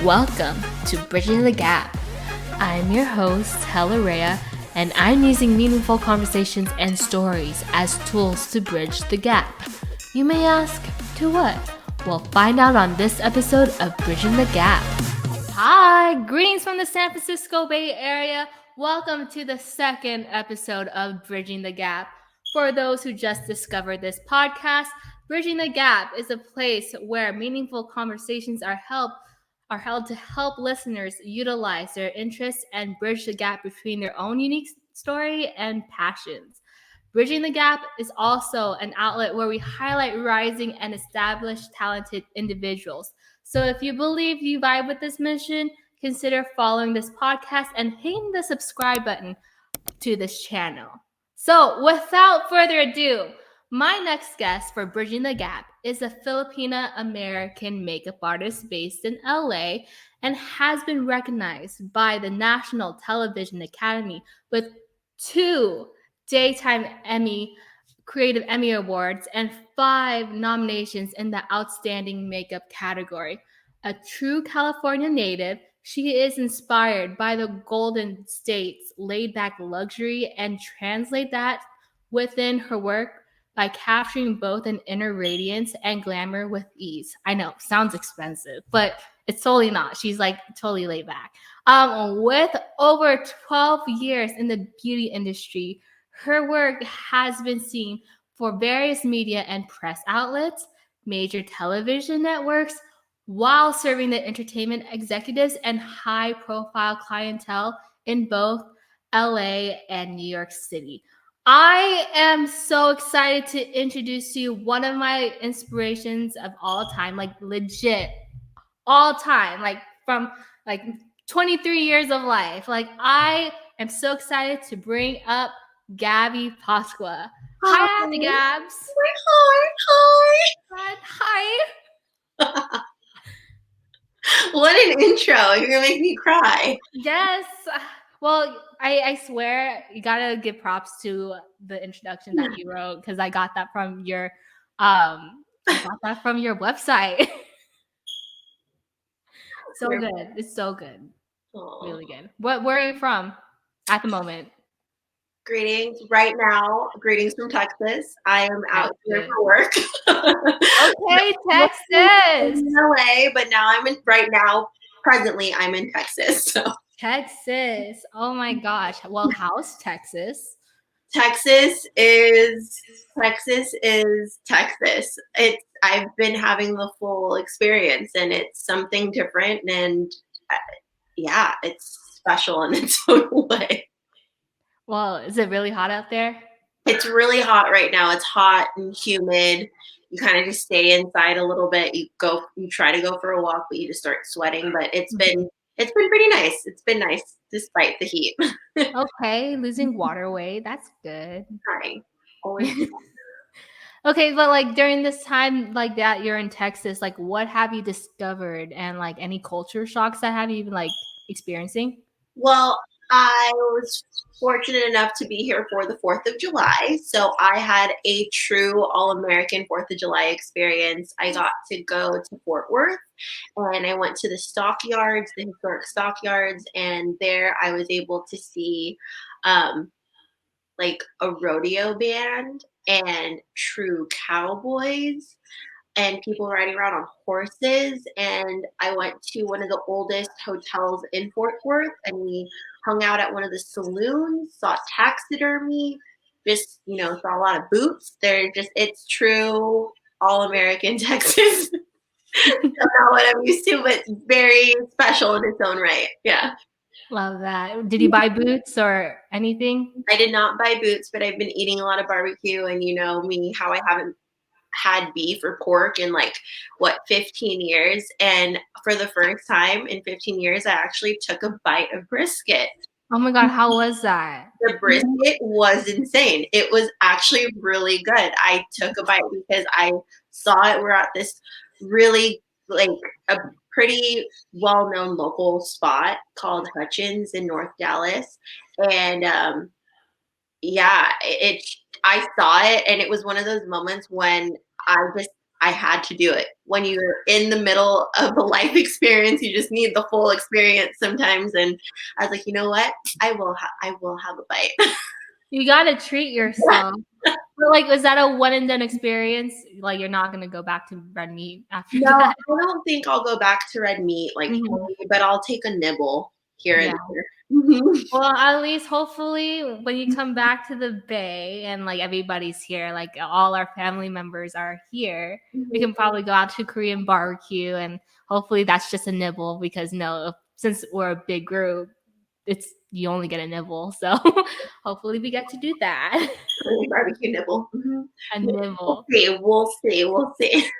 Welcome to Bridging the Gap. I'm your host, Reya, and I'm using meaningful conversations and stories as tools to bridge the gap. You may ask, to what? Well, find out on this episode of Bridging the Gap. Hi, greetings from the San Francisco Bay Area. Welcome to the second episode of Bridging the Gap. For those who just discovered this podcast, Bridging the Gap is a place where meaningful conversations are held to help listeners utilize their interests and bridge the gap between their own unique story and passions. Bridging the Gap is also an outlet where we highlight rising and established talented individuals. So if you believe you vibe with this mission, consider following this podcast and hitting the subscribe button to this channel. So without further ado, my next guest for Bridging the Gap is a Filipina-American makeup artist based in LA and has been recognized by the National Television Academy with 2 Daytime Emmy Creative Emmy Awards and 5 nominations in the Outstanding Makeup category. A true California native, she is inspired by the Golden State's laid-back luxury and translate that within her work by capturing both an inner radiance and glamour with ease. I know, sounds expensive, but it's totally not. She's like totally laid back. With over 12 years in the beauty industry, her work has been seen for various media and press outlets, major television networks, while serving the entertainment executives and high-profile clientele in both LA and New York City. I am so excited to introduce to you one of my inspirations of all time, like legit all time, like from like 23 years of life. Like I am so excited to bring up Gabbi Pascua. Hi, Abby Gabs. Hi. What an intro. You're going to make me cry. Yes. Well, I swear you gotta give props to the introduction that you wrote because I got that from your website. So good. It's so good. Aww. Really good. Where are you from at the moment? Greetings. Right now, greetings from Texas. I am out here for work. Okay, Texas. In LA, but presently I'm in Texas. So. Texas. Oh my gosh. Well, how's Texas? Texas is Texas. I've been having the full experience and it's something different and it's special in its own way. Well, is it really hot out there? It's really hot right now. It's hot and humid. You kind of just stay inside a little bit. You try to go for a walk, but you just start sweating. But it's been pretty nice. It's been nice despite the heat. Okay, losing water weight. That's good. Hi. Always. Okay, but like during this time like that you're in Texas, like what have you discovered and like any culture shocks that have you been like experiencing? Well, I was fortunate enough to be here for the 4th of July. So I had a true all-American 4th of July experience. I got to go to Fort Worth and I went to the stockyards, the historic stockyards, and there I was able to see like a rodeo band and true cowboys and people riding around on horses. And I went to one of the oldest hotels in Fort Worth and we hung out at one of the saloons, saw taxidermy, just, saw a lot of boots. It's true all-American Texas. Not what I'm used to, but very special in its own right. Yeah. Love that. Did you buy boots or anything? I did not buy boots, but I've been eating a lot of barbecue and you know me, how I haven't had beef or pork in 15 years. And for the first time in 15 years, I actually took a bite of brisket. Oh my God, how was that? The brisket was insane. It was actually really good. I took a bite because I saw it. We're at this really a pretty well-known local spot called Hutchins in North Dallas. And I saw it and it was one of those moments when I just I had to do it. When you're in the middle of a life experience, you just need the full experience sometimes. And I was like, you know what? I will have a bite. You gotta treat yourself. But like, was that a one and done experience? Like, you're not gonna go back to red meat after No, that? I don't think I'll go back to red meat, like, Mhm. but I'll take a nibble here Yeah. and there. Mhm. Well, at least hopefully when you come back to the Bay and like everybody's here, like all our family members are here, we Mhm. can probably go out to Korean barbecue and hopefully that's just a nibble because no, since we're a big group, it's you only get a nibble. So hopefully we get to do that. Korean barbecue nibble. Mhm. A We'll nibble. see, we'll see, we'll see.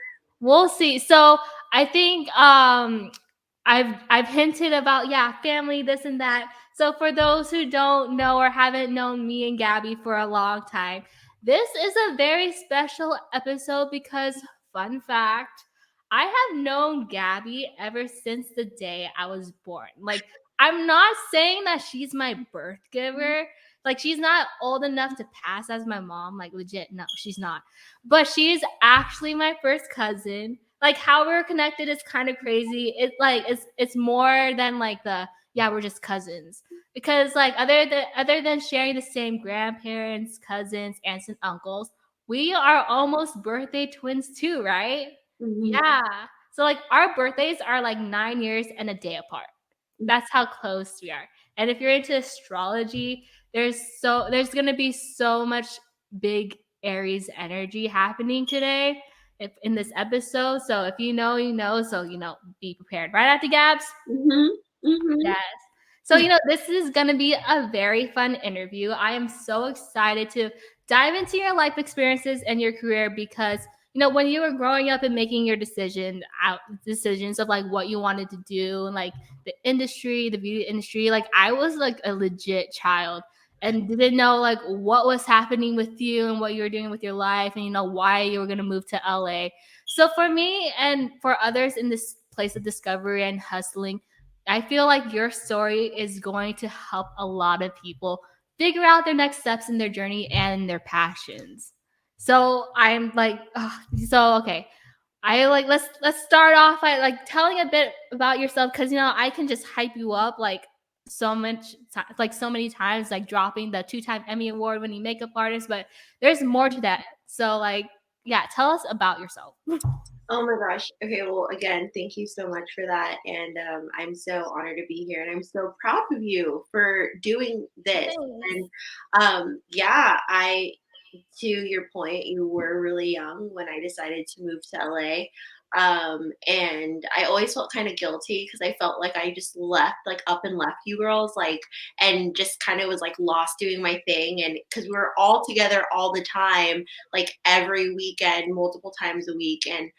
We'll see. So I think I've hinted about family, this and that. So for those who don't know or haven't known me and Gabby for a long time, this is a very special episode because fun fact, I have known Gabby ever since the day I was born. Like I'm not saying that she's my birth giver. Like she's not old enough to pass as my mom. Like legit, no, she's not, but she is actually my first cousin. Like how we're connected is kind of crazy. It's more than like the we're just cousins because like other than sharing the same grandparents, cousins, aunts and uncles, we are almost birthday twins too, right? Mhm. Yeah. So like our birthdays are like 9 years and a day apart. That's how close we are. And if you're into astrology, there's gonna be so much big Aries energy happening today if in this episode. So if you know, you know. So be prepared. Right at the Gabs. Mhm. Mhm. Yes. So, this is going to be a very fun interview. I am so excited to dive into your life experiences and your career because, when you were growing up and making your decisions of like what you wanted to do and like the industry, the beauty industry, like I was like a legit child and didn't know like what was happening with you and what you were doing with your life and, why you were going to move to LA. So for me and for others in this place of discovery and hustling, I feel like your story is going to help a lot of people figure out their next steps in their journey and their passions. So I'm like, okay. I like let's start off by like telling a bit about yourself because I can just hype you up like so many times, like dropping the 2-time Emmy award winning makeup artist, but there's more to that. So like, yeah, tell us about yourself. Oh my gosh. Okay, well, again, thank you so much for that, and I'm so honored to be here, and I'm so proud of you for doing this. Thanks. And yeah, I to your point, you were really young when I decided to move to LA. And I always felt kind of guilty because I felt like I just left, like up and left you girls, like, and just kind of was like lost doing my thing. And because we were all together all the time, like every weekend, multiple times a week. And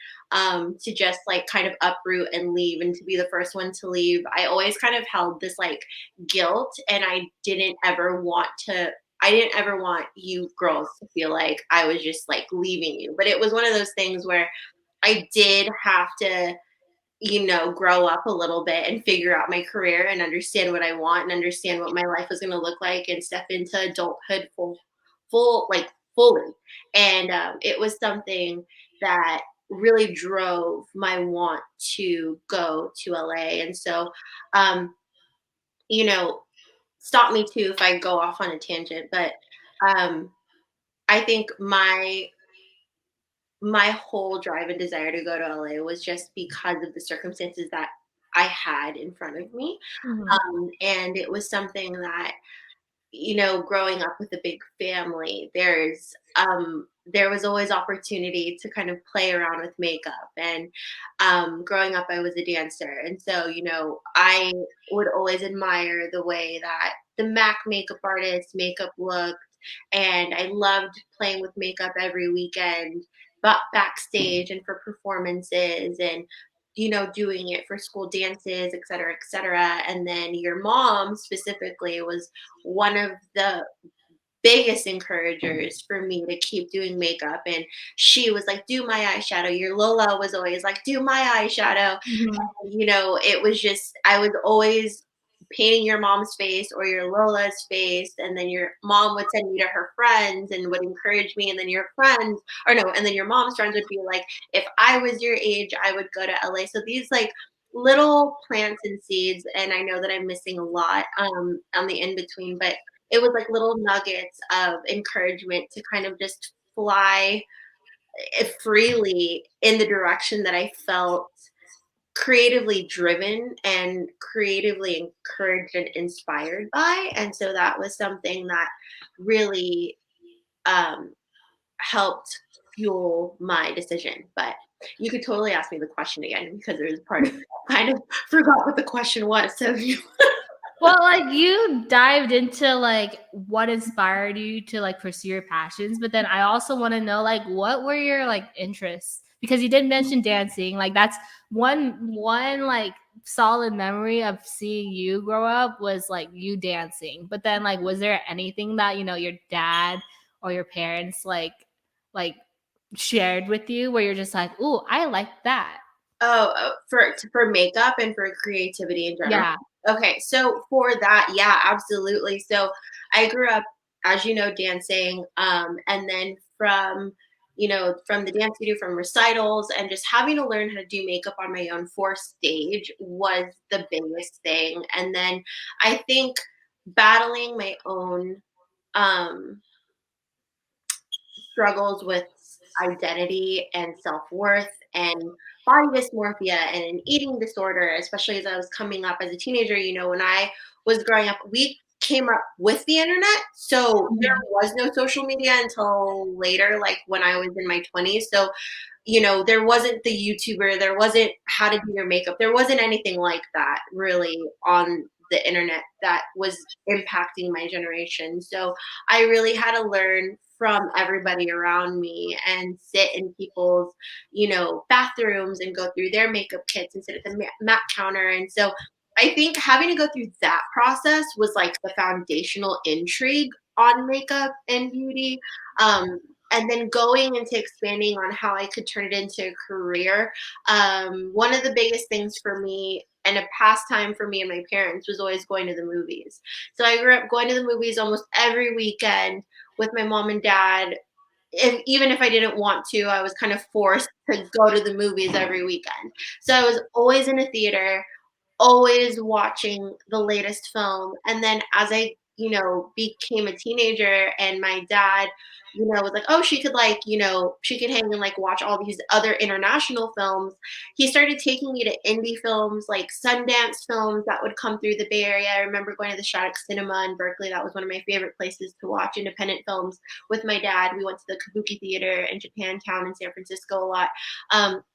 to just like kind of uproot and leave and to be the first one to leave, I always kind of held this like guilt. And I didn't ever want you girls to feel like I was just like leaving you. But it was one of those things where I did have to, grow up a little bit and figure out my career and understand what I want and understand what my life was going to look like and step into adulthood like fully. And it was something that really drove my want to go to LA. And so, um, you know, stop me too if I go off on a tangent, but um, I think my whole drive and desire to go to LA was just because of the circumstances that I had in front of me. Mhm. And it was something that, growing up with a big family, there was always opportunity to kind of play around with makeup. And growing up, I was a dancer, and so I would always admire the way that the Mac makeup artist makeup looked, and I loved playing with makeup every weekend, but backstage and for performances and doing it for school dances, et cetera, et cetera. And then your mom specifically was one of the biggest encouragers for me to keep doing makeup. And she was like, do my eyeshadow. Your Lola was always like, do my eyeshadow. Mhm. It was just, I was always painting your mom's face or your Lola's face, and then your mom would send you to her friends and would encourage me, and then your friends, or no, and then your mom's friends would be like, if I was your age, I would go to LA. So these like little plants and seeds, and I know that I'm missing a lot on the in between, but it was like little nuggets of encouragement to kind of just fly freely in the direction that I felt creatively driven and creatively encouraged and inspired by. And so that was something that really um, helped fuel my decision. But you could totally ask me the question again because there's part of it I kind of forgot what the question was. So Well, like you dived into like what inspired you to like pursue your passions, but then I also want to know like what were your like interests? Because you did mention dancing. Like that's one like solid memory of seeing you grow up was like you dancing. But then like was there anything that, you know, your dad or your parents like shared with you where you're just like, "Ooh, I like that." for makeup and for creativity in general. Yeah. Okay, so for that, yeah, absolutely. So I grew up, as you know, dancing, and then from the dance studio, from recitals, and just having to learn how to do makeup on my own for stage was the biggest thing. And then I think battling my own um, struggles with identity and self-worth and body dysmorphia and an eating disorder, especially as I was coming up as a teenager. When I was growing up, we came up with the internet. So there Mhm. was no social media until later, like when I was in my 20s. So there wasn't the YouTuber, there wasn't how to do your makeup, there wasn't anything like that really on the internet that was impacting my generation. So I really had to learn from everybody around me and sit in people's, bathrooms and go through their makeup kits and sit at the MAC counter. And so I think having to go through that process was like the foundational intrigue on makeup and beauty. Um, and then going into expanding on how I could turn it into a career. One of the biggest things for me and a pastime for me and my parents was always going to the movies. So I grew up going to the movies almost every weekend with my mom and dad. Even if I didn't want to, I was kind of forced to go to the movies every weekend. So I was always in a theater, always watching the latest film. And then as I, became a teenager and my dad, was like, oh, she could like, she could hang and like watch all these other international films. He started taking me to indie films, like Sundance films that would come through the Bay Area. I remember going to the Shattuck Cinema in Berkeley. That was one of my favorite places to watch independent films with my dad. We went to the Kabuki Theater in Japantown in San Francisco a lot.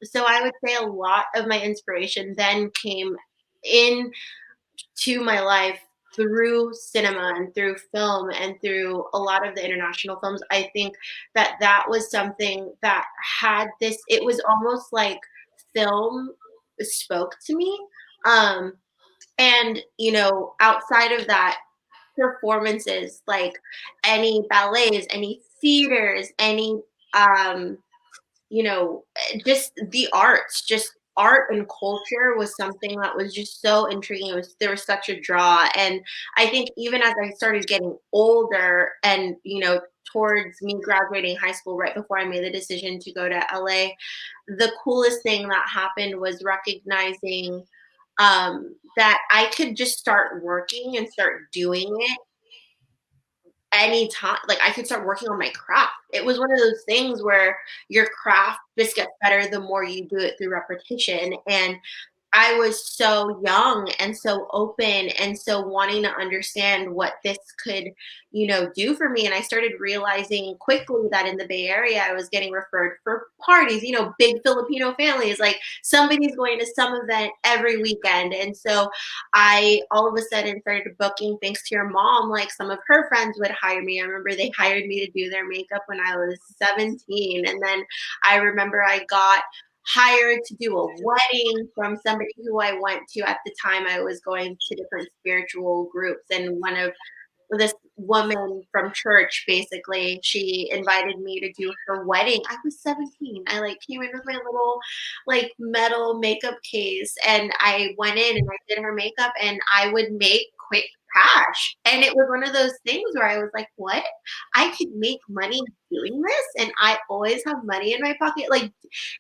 So I would say a lot of my inspiration then came into my life through cinema and through film and through a lot of the international films. I think that was something that had this, it was almost like film spoke to me. Um, and, outside of that, performances, like any ballets, any theaters, any um, just the arts, just art and culture was something that was just so intriguing. There was such a draw. And I think even as I started getting older and, towards me graduating high school, right before I made the decision to go to LA, the coolest thing that happened was recognizing that I could just start working and start doing it anytime. Like I could start working on my craft. It was one of those things where your craft just gets better the more you do it through repetition. And I was so young and so open and so wanting to understand what this could, do for me. And I started realizing quickly that in the Bay Area, I was getting referred for parties, big Filipino families, like somebody's going to some event every weekend. And so I all of a sudden started booking, thanks to your mom, like some of her friends would hire me. I remember they hired me to do their makeup when I was 17. And then I remember I got hired to do a wedding from somebody who I went to at the time. I was going to different spiritual groups, and one of this woman from church, basically, she invited me to do her wedding. I was 17. I like came in with my little like metal makeup case, and I went in and I did her makeup, and I would make quick cash. And it was one of those things where I was like, what? I could make money doing this, and I always have money in my pocket. Like,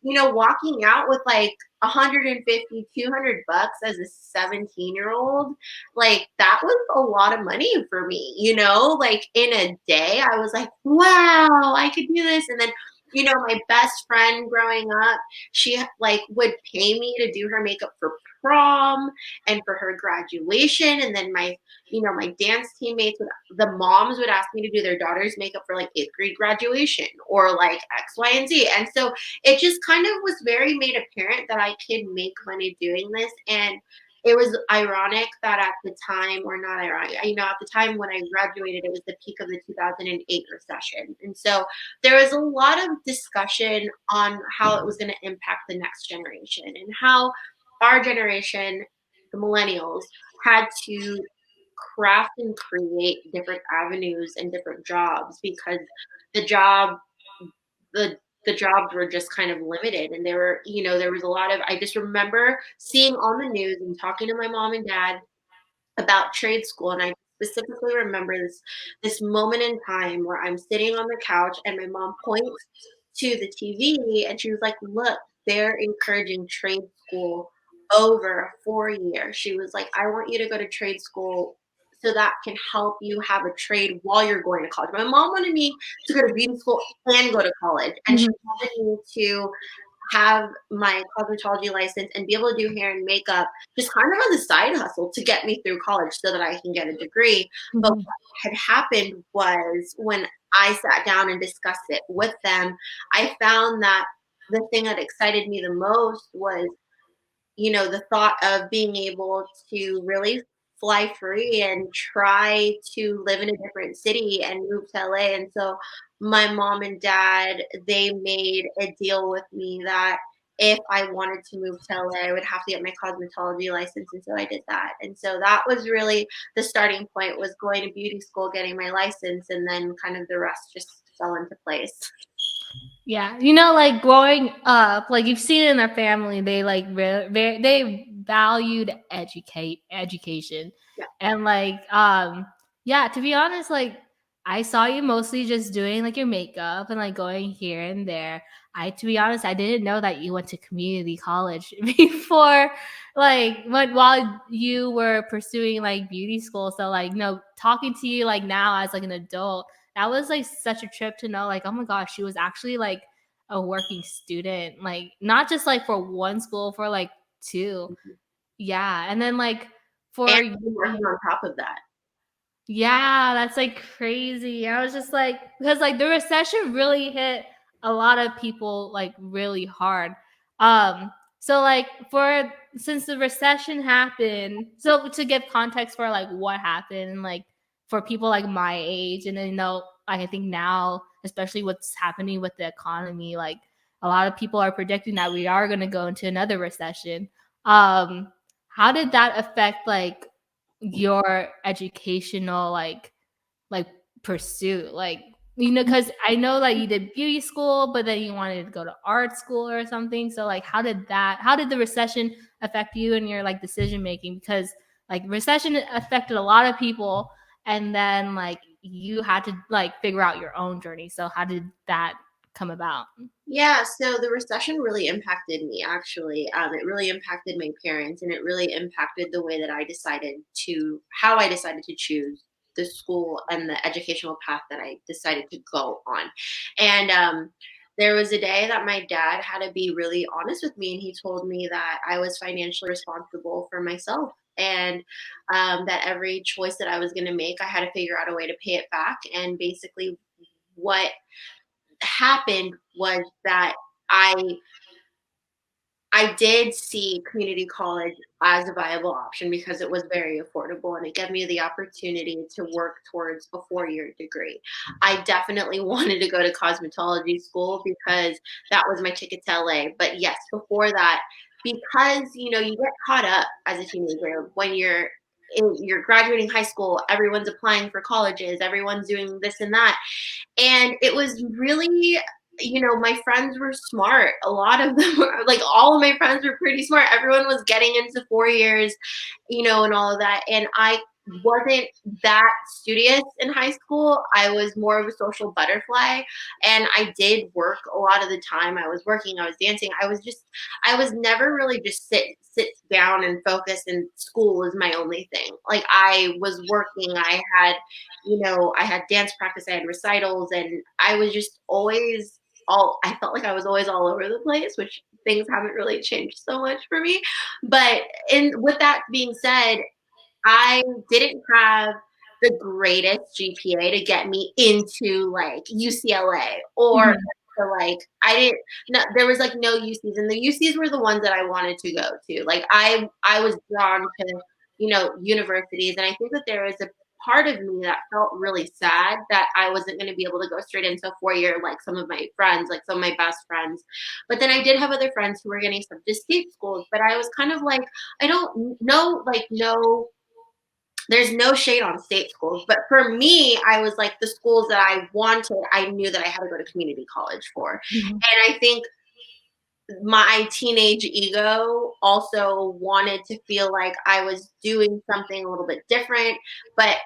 walking out with like 150, 200 bucks as a 17-year-old, like that was a lot of money for me, like in a day. I was like, wow, I could do this. And then, my best friend growing up, she like would pay me to do her makeup for prom and for her graduation. And then my dance teammates the moms would ask me to do their daughter's makeup for like 8th grade graduation or like X, Y, and Z. And so it just kind of was very made apparent that I could make money doing this. And it was ironic that at the time, or not ironic, at the time when I graduated, it was the peak of the 2008 recession. And so there was a lot of discussion on how it was going to impact the next generation and how our generation, the millennials, had to craft and create different avenues and different jobs because the job the jobs were just kind of limited. And there was a lot of, I just remember seeing on the news and talking to my mom and dad about trade school. And I specifically remember this moment in time where I'm sitting on the couch and my mom points to the TV and she was like, look, they're encouraging trade school over a 4 year. She was like, I want you to go to trade school so that can help you have a trade while you're going to college. My mom wanted me to go to beauty school and go to college. And she wanted me to have my cosmetology license and be able to do hair and makeup just kind of as a side hustle to get me through college so that I can get a degree. But what had happened was when I sat down and discussed it with them, I found that the thing that excited me the most was, the thought of being able to really fly free and try to live in a different city and move to LA. And so my mom and dad, they made a deal with me that if I wanted to move to LA, I would have to get my cosmetology license. And so I did that. And so that was really the starting point, was going to beauty school, getting my license, and then kind of the rest just fell into place. Yeah, like growing up, like you've seen it in their family, they like they valued education, Yeah. and like yeah. To be honest, like I saw you mostly just doing like your makeup and like going here and there. To be honest, I didn't know that you went to community college before, like while you were pursuing like beauty school. So like, talking to you like now as like an adult, that was like such a trip to know, like, oh my gosh, she was actually like a working student, like not just like for one school, for like two. Yeah. And then like for And working on top of that. yeah, that's like crazy. I was just like, because like the recession really hit a lot of people like really hard. So like since the recession happened, so to give context for like what happened, and like for people like my age, and then like I think now, especially what's happening with the economy, like a lot of people are predicting that we are gonna go into another recession. How did that affect like your educational like pursuit, like because I know that you did beauty school, but then you wanted to go to art school or something, so like how did the recession affect you and your like decision making? Because like recession affected a lot of people, and then like you had to like figure out your own journey, so how did that come about? Yeah, so the recession really impacted me, actually. It really impacted my parents, and it really impacted the way that how I decided to choose the school and the educational path that I decided to go on. And there was a day that my dad had to be really honest with me, and he told me that I was financially responsible for myself. And that every choice that I was going to make, I had to figure out a way to pay it back. And basically, what happened was that I I did see community college as a viable option because it was very affordable and it gave me the opportunity to work towards a 4 year degree. I definitely wanted to go to cosmetology school because that was my ticket to LA. But yes, before that, because you get caught up as a teenager when you're you're graduating high school, everyone's applying for colleges, everyone's doing this and that. And it was really, my friends were smart. A lot of them were, like, all of my friends were pretty smart. Everyone was getting into 4 years, and all of that. And I wasn't that studious in high school. I was more of a social butterfly, and I did work a lot of the time. I was working, I was dancing. I was never really just sit down and focus, and school was my only thing. Like, I was working. I had dance practice, I had recitals, and I was just always I felt like I was always all over the place, which things haven't really changed so much for me. But with that being said, I didn't have the greatest GPA to get me into like UCLA or Mhm. like I didn't no, there was like no UCs, and the UCs were the ones that I wanted to go to. Like I was drawn to, universities, and I think that there is a part of me that felt really sad that I wasn't going to be able to go straight into a 4 year like some of my friends, like some of my best friends. But then I did have other friends who were getting some to state schools, but I was kind of like, I don't know, like, no, there's no shade on state schools, but for me, I was like, the schools that I wanted, I knew that I had to go to community college for. Mhm. And I think my teenage ego also wanted to feel like I was doing something a little bit different. But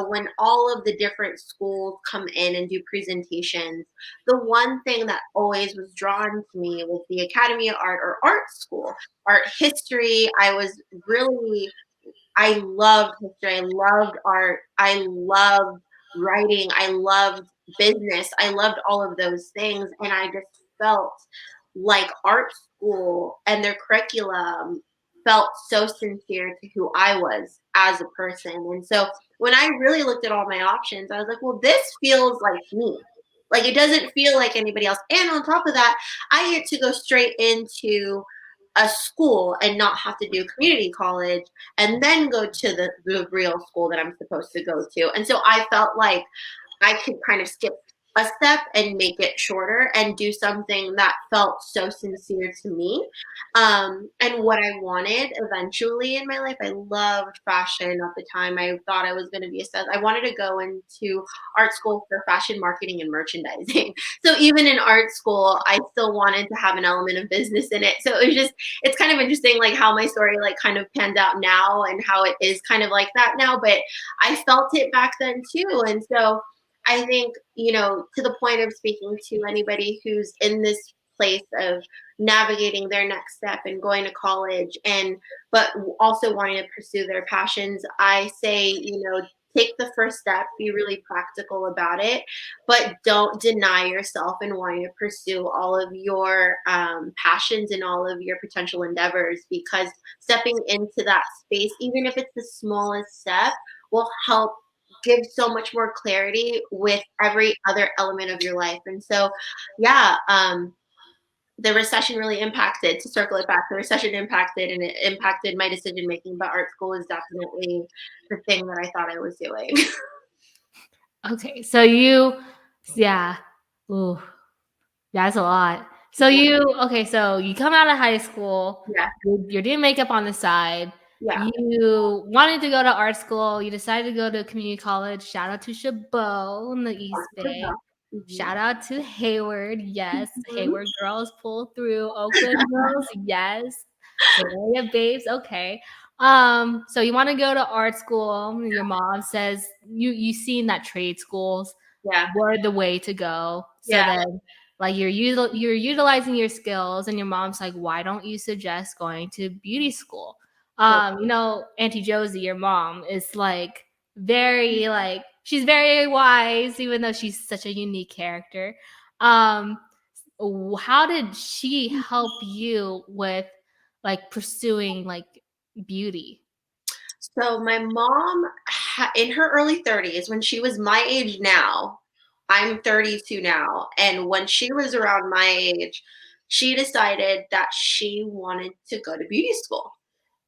when all of the different schools come in and do presentations, the one thing that always was drawn to me was the Academy of Art or art school, art history. I loved history. I loved art. I loved writing. I loved business. I loved all of those things. And I just felt like art school and their curriculum felt so sincere to who I was as a person. And so when I really looked at all my options, I was like, well, this feels like me. Like, it doesn't feel like anybody else. And on top of that, I get to go straight into a school and not have to do community college and then go to the real school that I'm supposed to go to. And so I felt like I could kind of skip a step and make it shorter and do something that felt so sincere to me, and what I wanted eventually in my life. I loved fashion at the time. I thought I was going to be a stylist. I wanted to go into art school for fashion marketing and merchandising. So even in art school, I still wanted to have an element of business in it. So it's kind of interesting, like, how my story like kind of pans out now and how it is kind of like that now. But I felt it back then too. And so I think, to the point of speaking to anybody who's in this place of navigating their next step and going to college, but also wanting to pursue their passions, I say, take the first step, be really practical about it, but don't deny yourself in wanting to pursue all of your passions and all of your potential endeavors, because stepping into that space, even if it's the smallest step, will help give so much more clarity with every other element of your life. And so, yeah, the recession really impacted, to circle it back, the recession impacted, and it impacted my decision making, but art school is definitely the thing that I thought I was doing. Okay, yeah, ooh, that's a lot. So you come out of high school, Yeah, you're doing makeup on the side. yeah. You wanted to go to art school. You decided to go to community college. Shout out to Chabot in the East Bay. Mm-hmm. Shout out to Hayward. Yes, Mm-hmm. Hayward girls pull through. Oakland girls, yes. Reya babes, okay. So you want to go to art school. Your mom says you seen that trade schools Yeah, were the way to go. So yeah, then, like, you're utilizing your skills, and your mom's like, why don't you suggest going to beauty school? Auntie Josie, your mom, is like very, like, she's very wise, even though she's such a unique character. um how did she help you with, like, pursuing, like, beauty? So my mom, in her early 30s, when she was my age now, I'm 32 now, and when she was around my age, she decided that she wanted to go to beauty school.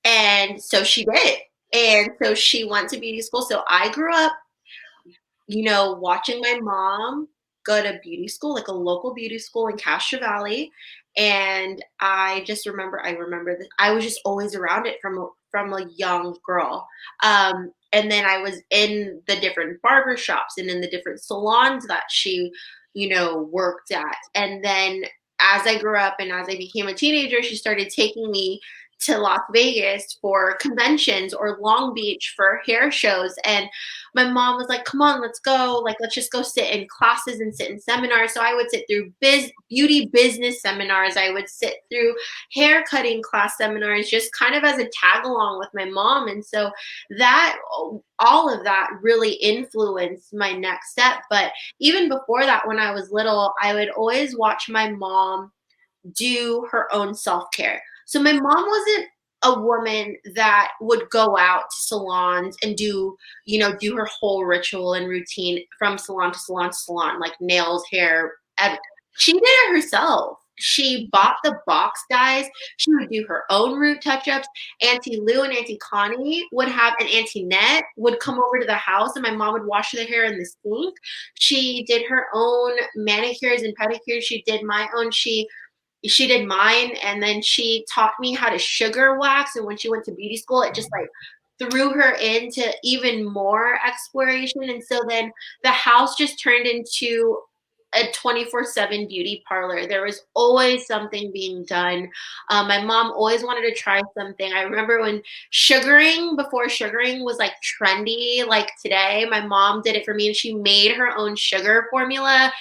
And so she did. And so she went to beauty school. So I grew up, watching my mom go to beauty school, like a local beauty school in Castro Valley. And I remember that I was just always around it from a young girl. And then I was in the different barber shops and in the different salons that she, worked at. And then as I grew up and as I became a teenager, she started taking me to Las Vegas for conventions or Long Beach for hair shows. And my mom was like, come on, let's go. Like, let's just go sit in classes and sit in seminars. So I would sit through beauty business seminars. I would sit through hair cutting class seminars, just kind of as a tag along with my mom. And so that, all of that really influenced my next step. But even before that, when I was little, I would always watch my mom do her own self-care. So my mom wasn't a woman that would go out to salons and do her whole ritual and routine from salon to salon to salon, like nails, hair. She did it herself. She bought the box dyes. She would do her own root touch-ups. Auntie Lou and Auntie Connie would have, and Auntie Net would come over to the house, and my mom would wash their hair in the sink. She did her own manicures and pedicures. She did my own. She did mine, and then she taught me how to sugar wax. And when she went to beauty school, it just like threw her into even more exploration. And so then the house just turned into a 24/7 beauty parlor. There was always something being done. My mom always wanted to try something. I remember when before sugaring was like trendy, like today, my mom did it for me, and she made her own sugar formula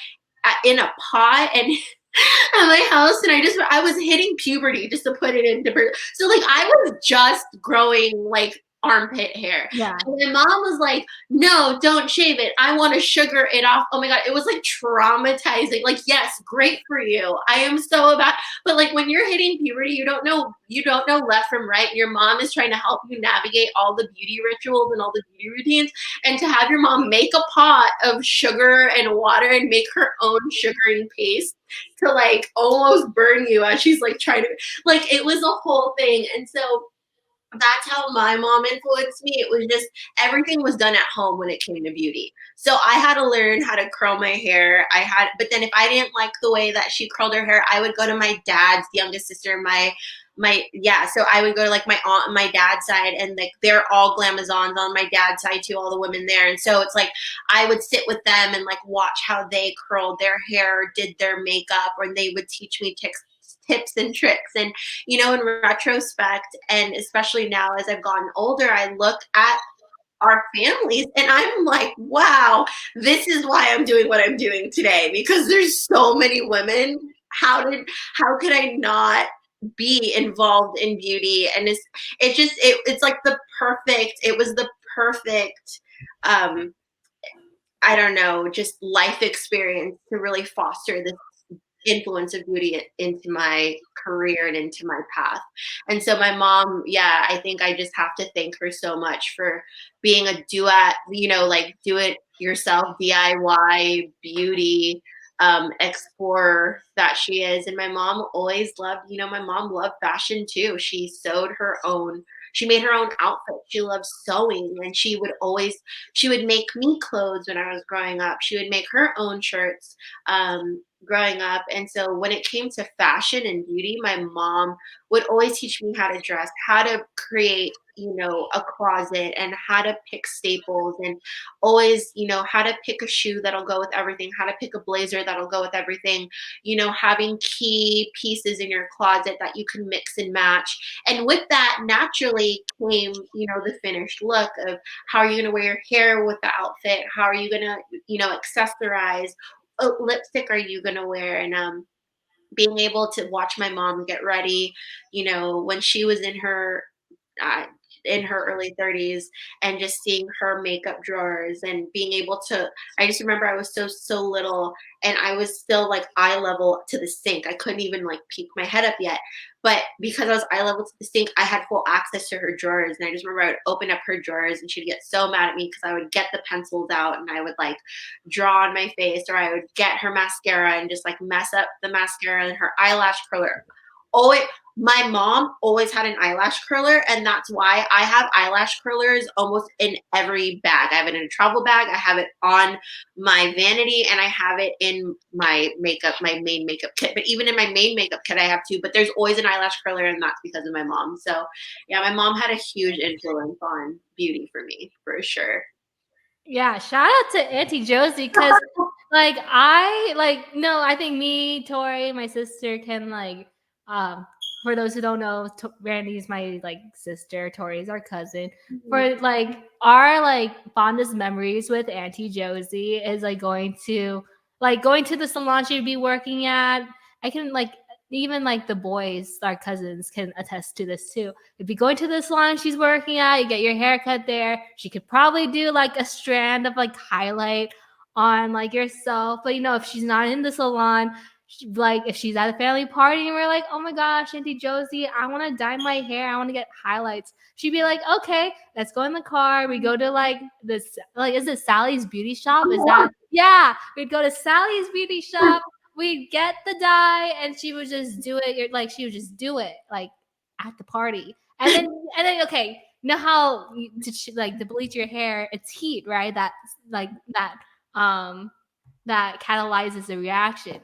in a pot and at my house, and I was hitting puberty, just to put it into so like I was just growing like armpit hair. Yeah. And my mom was like, no, don't shave it. I want to sugar it off. Oh my God. It was like traumatizing. Like, yes, great for you. I am so about, but like when you're hitting puberty, you don't know left from right. Your mom is trying to help you navigate all the beauty rituals and all the beauty routines. And to have your mom make a pot of sugar and water and make her own sugaring paste to like almost burn you as she's like trying to, like, it was a whole thing. And so that's how my mom influenced me. It was just everything was done at home when it came to beauty. So I had to learn how to curl my hair. But then if I didn't like the way that she curled her hair, I would go to my dad's youngest sister, so I would go to like my aunt and my dad's side, and like they're all glamazons on my dad's side too, all the women there. And so it's like I would sit with them and like watch how they curled their hair, did their makeup, or they would teach me tips and tricks. And in retrospect, and especially now as I've gotten older, I look at our families and I'm like, wow, this is why I'm doing what I'm doing today, because there's so many women. How could I not be involved in beauty? And it's like it was the perfect I don't know, just life experience to really foster this influence of beauty into my career and into my path. And so my mom, yeah, I think I just have to thank her so much for being a like do it yourself DIY beauty explorer that she is. And my mom always loved, my mom loved fashion too. She made her own outfit. She loved sewing, and she would make me clothes when I was growing up. She would make her own shirts growing up. And so when it came to fashion and beauty, my mom would always teach me how to dress, how to create, a closet, and how to pick staples, and always, how to pick a shoe that'll go with everything, how to pick a blazer that'll go with everything, having key pieces in your closet that you can mix and match. And with that naturally came, the finished look of how are you going to wear your hair with the outfit? How are you going to, accessorize? What lipstick are you going to wear? And being able to watch my mom get ready, when she was uh, in her early 30s, and just seeing her makeup drawers and being able to, I just remember I was so little, and I was still like eye level to the sink. I couldn't even like peek my head up yet. But because I was eye level to the sink, I had full access to her drawers. And I just remember I would open up her drawers and she'd get so mad at me because I would get the pencils out and I would like draw on my face, or I would get her mascara and just like mess up the mascara and her eyelash curler. always, my mom always had an eyelash curler, and that's why I have eyelash curlers almost in every bag. I have it in a travel bag, I have it on my vanity, and I have it in my main makeup kit. But even in my main makeup kit, I have two, but there's always an eyelash curler, and that's because of my mom. So yeah, my mom had a huge influence on beauty for me, for sure. Yeah, shout out to Auntie Josie because I think me, Tori, my sister can um for those who don't know, Randy's my sister, Tori's our cousin. For our fondest memories with Auntie Josie is going to the salon she'd be working at. I can even the boys, our cousins, can attest to this too. If you go into the salon she's working at, you get your hair cut there. She could probably do a strand of highlight on yourself. But if she's not in the salon, if she's at a family party and we're like, oh my gosh, Auntie Josie, I want to dye my hair, I want to get highlights. She'd be like, okay, let's go in the car. We go to this is it Sally's Beauty Shop? Is that yeah? We'd go to Sally's Beauty Shop. We'd get the dye, and she would just do it. She would just do it at the party, and then okay, you know how to bleach your hair, it's heat, right? Um that catalyzes the reaction.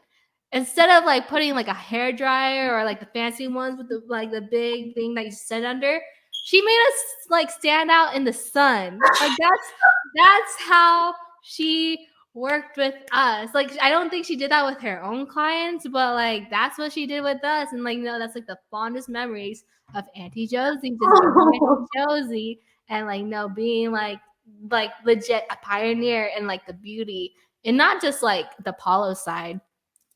Instead of putting a hair dryer or the fancy ones with the big thing that you sit under, she made us stand out in the sun. That's how she worked with us. I don't think she did that with her own clients, but that's what she did with us. And that's the fondest memories of Auntie Josie, just being Auntie Josie, and being legit a pioneer in the beauty, and not just the Palo side,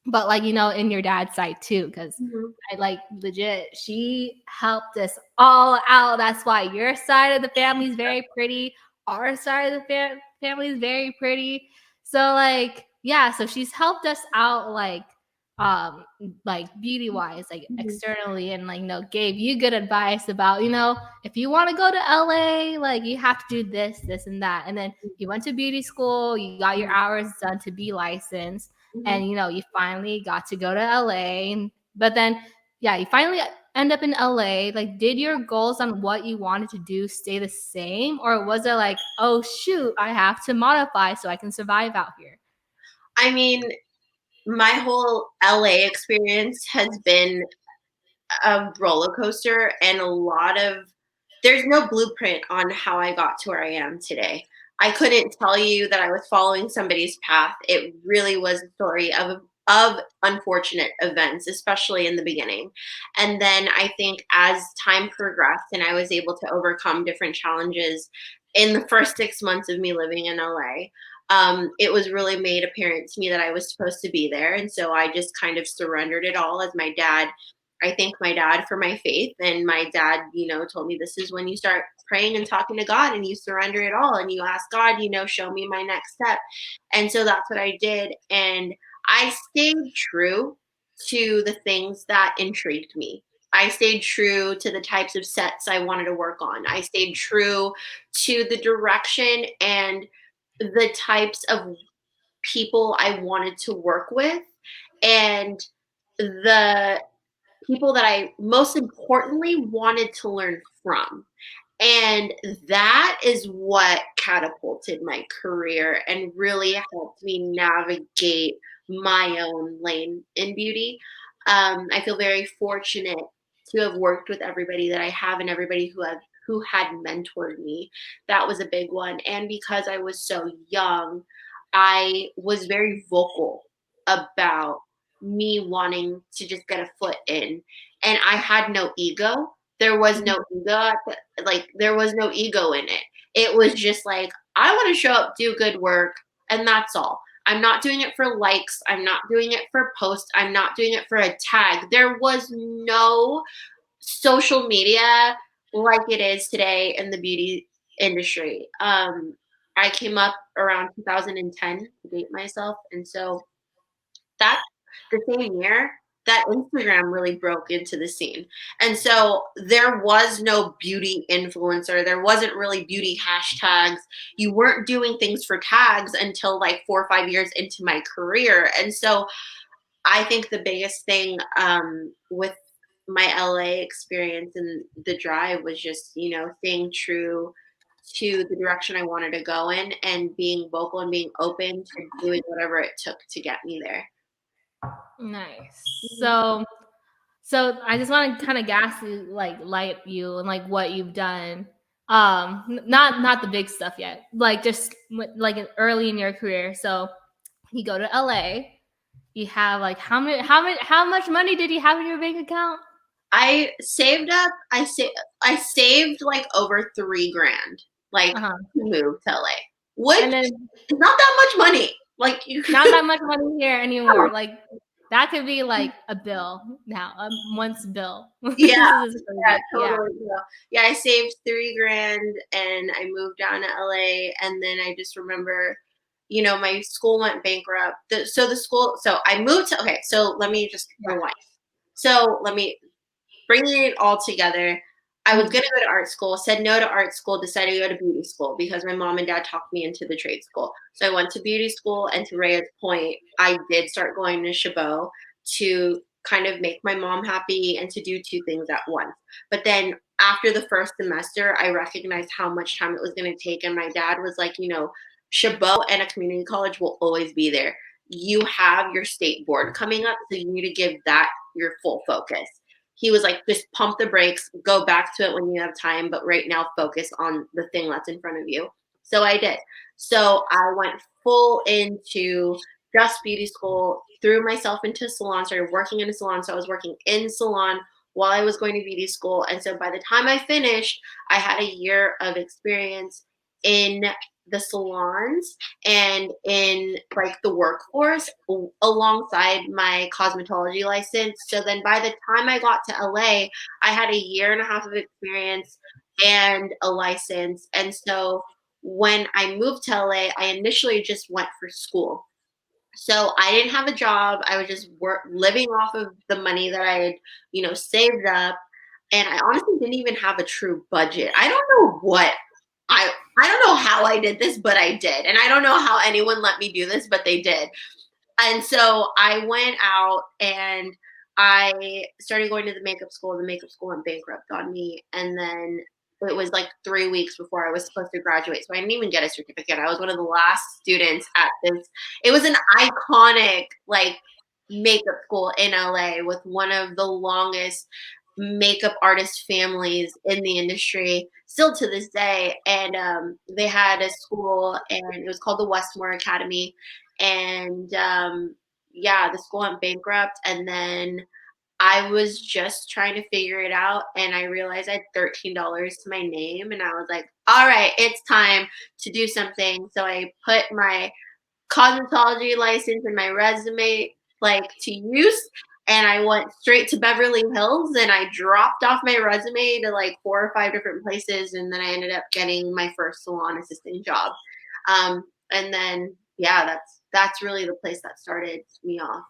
but in your dad's side too, because I legit, she helped us all out. That's why your side of the family is very pretty, our side of the family is very pretty. So yeah, so she's helped us out um beauty wise, externally, and gave you good advice about if you want to go to LA, you have to do this and that. And then you went to beauty school, you got your hours done to be licensed, and you finally got to go to LA. But then yeah, you finally end up in LA. Did your goals on what you wanted to do stay the same, or was it oh shoot, I have to modify so I can survive out here? I mean, my whole LA experience has been a roller coaster, and there's no blueprint on how I got to where I am today. I couldn't tell you that I was following somebody's path. It really was a story of unfortunate events, especially in the beginning. And then I think as time progressed and I was able to overcome different challenges in the first 6 months of me living in LA, it was really made apparent to me that I was supposed to be there. And so I just kind of surrendered it all. As my dad, I thank my dad for my faith. And my dad, told me, this is when you start praying and talking to God and you surrender it all and you ask God, show me my next step. And so that's what I did. And I stayed true to the things that intrigued me. I stayed true to the types of sets I wanted to work on. I stayed true to the direction and the types of people I wanted to work with, and the people that I most importantly wanted to learn from. And that is what catapulted my career and really helped me navigate my own lane in beauty. I feel very fortunate to have worked with everybody that I have and everybody who had mentored me. That was a big one. And because I was so young, I was very vocal about me wanting to just get a foot in. And I had no ego. There was no ego. There was no ego in it. It was just I want to show up, do good work, and that's all. I'm not doing it for likes. I'm not doing it for posts. I'm not doing it for a tag. There was no social media like it is today in the beauty industry. I came up around 2010 to date myself. And so that's the same year that Instagram really broke into the scene. And so there was no beauty influencer. There wasn't really beauty hashtags. You weren't doing things for tags until 4 or 5 years into my career. And so I think the biggest thing with my LA experience and the drive was just, staying true to the direction I wanted to go in and being vocal and being open to doing whatever it took to get me there. Nice. Mhm. So I just want to kind of gas you, like light you and like what you've done. Not the big stuff yet. Like just like early in your career. So you go to LA. You have like how much money did you have in your bank account? I saved up. I saved like over 3 grand, like Uh-huh. to move to LA, which And then is not that much money. Like you not could, that much money here anymore. Like that could be like a bill now, a month's bill. yeah, This is yeah, crazy. Yeah. totally. Yeah, I saved 3 grand and I moved down to LA. And then I just remember, my school went bankrupt. So I moved to, okay, so let me just Yeah. rewind. So let me bringing it all together. I was Mhm. going to go to art school, said no to art school, decided to go to beauty school because my mom and dad talked me into the trade school. So I went to beauty school, and to Reya's point, I did start going to Chabot to kind of make my mom happy and to do 2 things at once. But then after the first semester, I recognized how much time it was going to take. And my dad was like, Chabot and a community college will always be there. You have your state board coming up, so you need to give that your full focus. He was like, just pump the brakes, go back to it when you have time, but right now focus on the thing that's in front of you. So I did. So I went full into just beauty school, threw myself into salon, started working in a salon. So I was working in salon while I was going to beauty school. And so by the time I finished, I had a year of experience in the salons and in like the workforce alongside my cosmetology license. So then by the time I got to LA, I had a year and a half of experience and a license. And so when I moved to LA, I initially just went for school. So I didn't have a job. I was just living off of the money that I had, saved up. And I honestly didn't even have a true budget. I don't know how I did this, but I did. And I don't know how anyone let me do this, but they did. And so I went out and I started going to the makeup school. The makeup school went bankrupt on me. And then it was like 3 weeks before I was supposed to graduate. So I didn't even get a certificate. I was one of the last students at this. It was an iconic, like, makeup school in LA with one of the longest makeup artist families in the industry still to this day. And they had a school and it was called the Westmore Academy. And yeah, the school went bankrupt. And then I was just trying to figure it out. And I realized I had $13 to my name. And I was like, all right, it's time to do something. So I put my cosmetology license and my resume like to use, and I went straight to Beverly Hills and I dropped off my resume to like 4 or 5 different places, and then I ended up getting my first salon assistant job. And then yeah, that's really the place that started me off.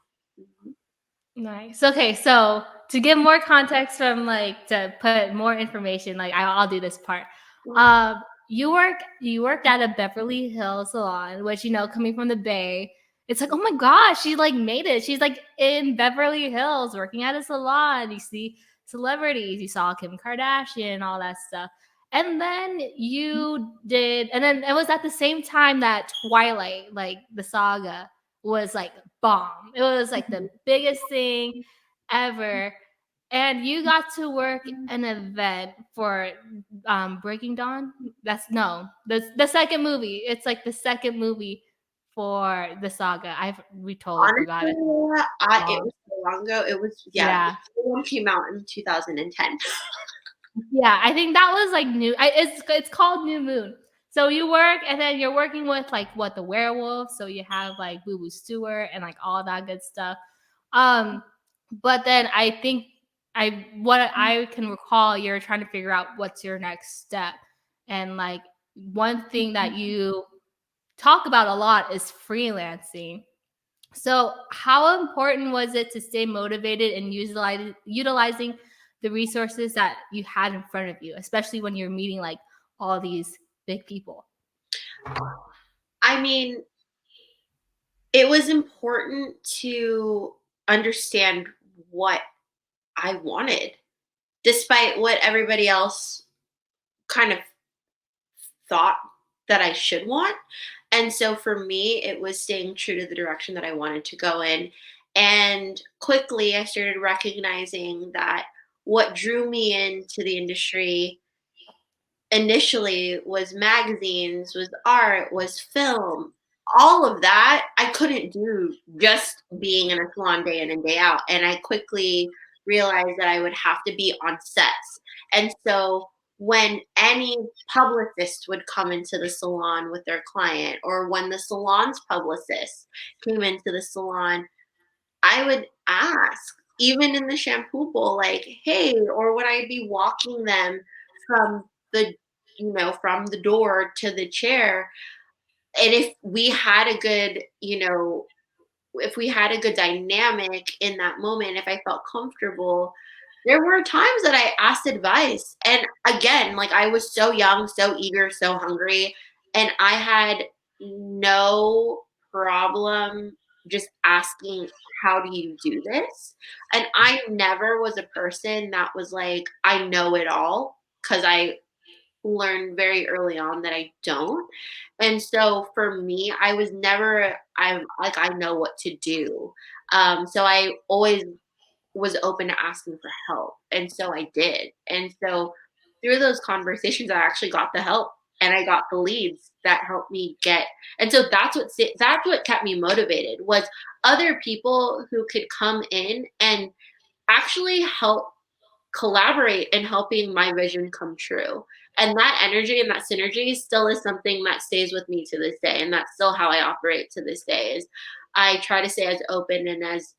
Nice. Okay, so to give more context from like to put more information, like I'll do this part. Mhm. Uh, you worked at a Beverly Hills salon, which coming from the Bay, it's like oh my gosh, she like made it. She's like in Beverly Hills working at a salon. You see celebrities, you saw Kim Kardashian, all that stuff. And then and then it was at the same time that Twilight, like the saga, was like bomb. It was like the biggest thing ever. And you got to work an event for Breaking Dawn. That's no, the second movie. It's like the second movie for the saga. We totally forgot it. Honestly, it Long. was so long ago. It was, yeah, the Yeah. one came out in 2010. Yeah, I think that was like new. It's called New Moon. So you work, and then you're working with like what the werewolf. So you have like Boo Boo Stewart and like all that good stuff. Um, but then I think what I can recall, you're trying to figure out what's your next step, and like one thing that you talk about a lot is freelancing. So, how important was it to stay motivated and utilizing the resources that you had in front of you, especially when you're meeting like all these big people? I mean, it was important to understand what I wanted, despite what everybody else kind of thought that I should want. And so for me, it was staying true to the direction that I wanted to go in. And quickly, I started recognizing that what drew me into the industry initially was magazines, was art, was film. All of that I couldn't do just being in a salon day in and day out. And I quickly realized that I would have to be on sets. And so when any publicist would come into the salon with their client, or when the salon's publicist came into the salon, I would ask, even in the shampoo bowl, like, hey, or would I be walking them from the, from the door to the chair? And if we had a good, if we had a good dynamic in that moment, if I felt comfortable, there were times that I asked advice. And again, like I was so young, so eager, so hungry, and I had no problem just asking, how do you do this? And I never was a person that was like, I know it all, because I learned very early on that I don't. And so for me, I was never, I'm like, I know what to do. So I always was open to asking for help. And so I did. And so through those conversations, I actually got the help and I got the leads that helped me get. And so that's what kept me motivated, was other people who could come in and actually help collaborate in helping my vision come true. And that energy and that synergy still is something that stays with me to this day. And that's still how I operate to this day, is I try to stay as open and as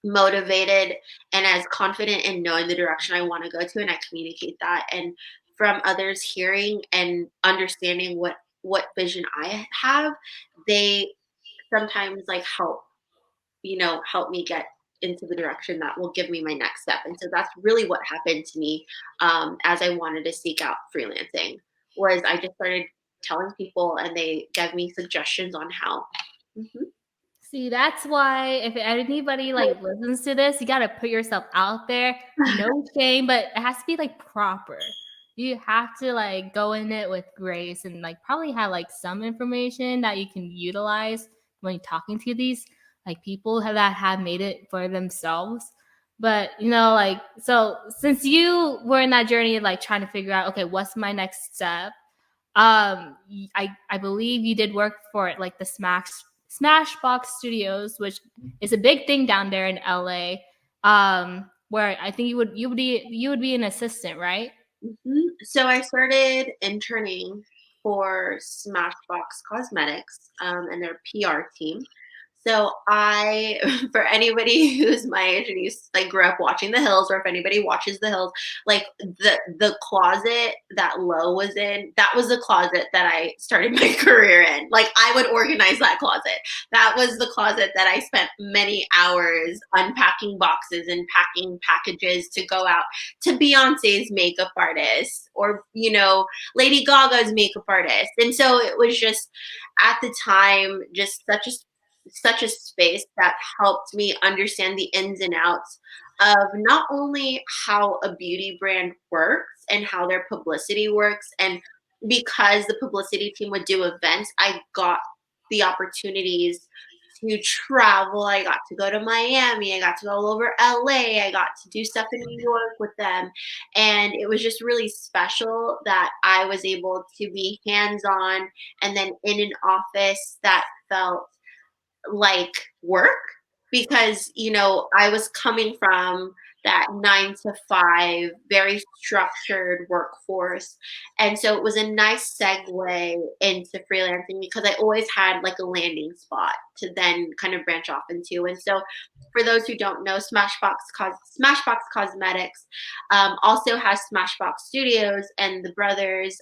motivated and as confident in knowing the direction I want to go to, and I communicate that. And from others hearing and understanding what vision I have, they sometimes like help me get into the direction that will give me my next step. And so that's really what happened to me, as I wanted to seek out freelancing, was I just started telling people and they gave me suggestions on how. Mhm. See, that's why if anybody like listens to this, you gotta put yourself out there. No shame, but it has to be like proper. You have to like go in it with grace and like probably have like some information that you can utilize when you're talking to these like people that have made it for themselves. But like so since you were in that journey of like trying to figure out, okay, what's my next step? I believe you did work for like the Smashbox Studios, which is a big thing down there in LA. Where I think you would be an assistant, right? So I started interning for Smashbox Cosmetics, and their PR team. So I, for anybody who's my age and like grew up watching The Hills, or if anybody watches The Hills, like the closet that Lo was in, that was the closet that I started my career in. Like I would organize that closet. That was the closet that I spent many hours unpacking boxes and packing packages to go out to Beyonce's makeup artist, or Lady Gaga's makeup artist. And so it was just at the time just such a space that helped me understand the ins and outs of not only how a beauty brand works and how their publicity works. And because the publicity team would do events, I got the opportunities to travel. I got to go to Miami. I got to go all over LA. I got to do stuff in New York with them. And it was just really special that I was able to be hands on and then in an office that felt like work, because I was coming from that 9 to 5 very structured workforce, and so it was a nice segue into freelancing, because I always had like a landing spot to then kind of branch off into. And so for those who don't know, Smashbox Cosmetics also has Smashbox Studios, and the brothers,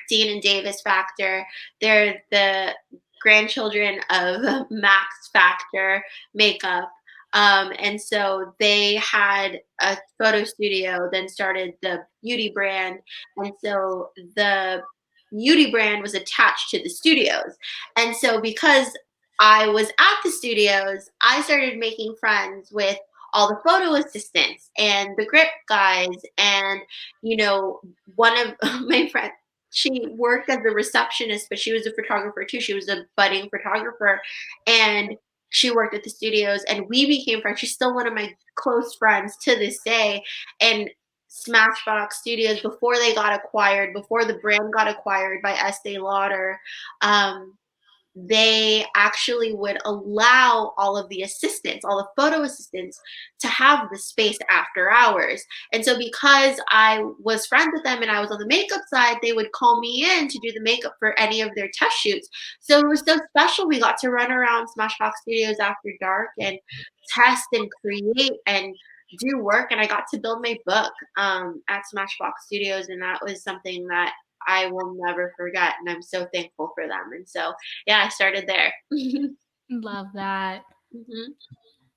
Dean and Davis Factor, they're the grandchildren of Max Factor makeup. And so they had a photo studio, then started the beauty brand. And so the beauty brand was attached to the studios. And so because I was at the studios, I started making friends with all the photo assistants and the grip guys. And, one of my friends, she worked as a receptionist, but she was a photographer too. She was a budding photographer, and she worked at the studios, and we became friends. She's still one of my close friends to this day. And Smashbox Studios, before they got acquired, before the brand got acquired by Estee Lauder, they actually would allow all of the assistants, all the photo assistants, to have the space after hours. And so because I was friends with them and I was on the makeup side, they would call me in to do the makeup for any of their test shoots. So it was so special. We got to run around Smashbox Studios after dark and test and create and do work. And I got to build my book at Smashbox Studios. And that was something that I will never forget. And I'm so thankful for them. And so, yeah, I started there. Love that. Mhm.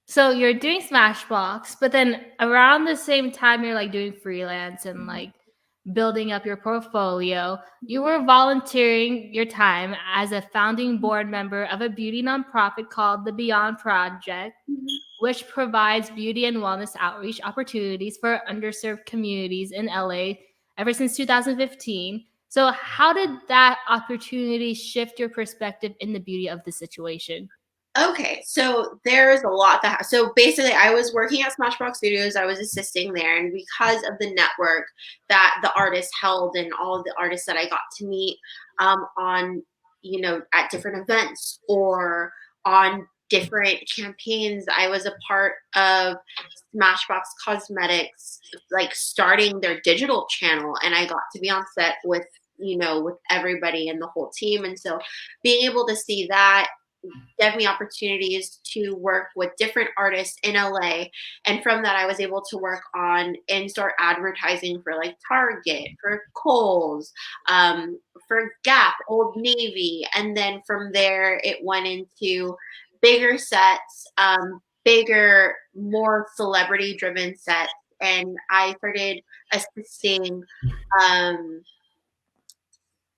So you're doing Smashbox, but then around the same time you're like doing freelance and like building up your portfolio, you were volunteering your time as a founding board member of a beauty nonprofit called the Beyond Project, Mhm. which provides beauty and wellness outreach opportunities for underserved communities in LA ever since 2015. So how did that opportunity shift your perspective in the beauty of the situation? Okay, so there's a lot so basically I was working at Smashbox Studios, I was assisting there, and because of the network that the artists held and all of the artists that I got to meet on, at different events or on different campaigns, I was a part of Smashbox Cosmetics, like starting their digital channel, and I got to be on set with, with everybody and the whole team. And so being able to see that gave me opportunities to work with different artists in LA. And from that, I was able to work on in-store advertising for like Target, for Kohl's, for Gap, Old Navy. And then from there, it went into bigger sets, bigger, more celebrity-driven sets. And I started assisting um,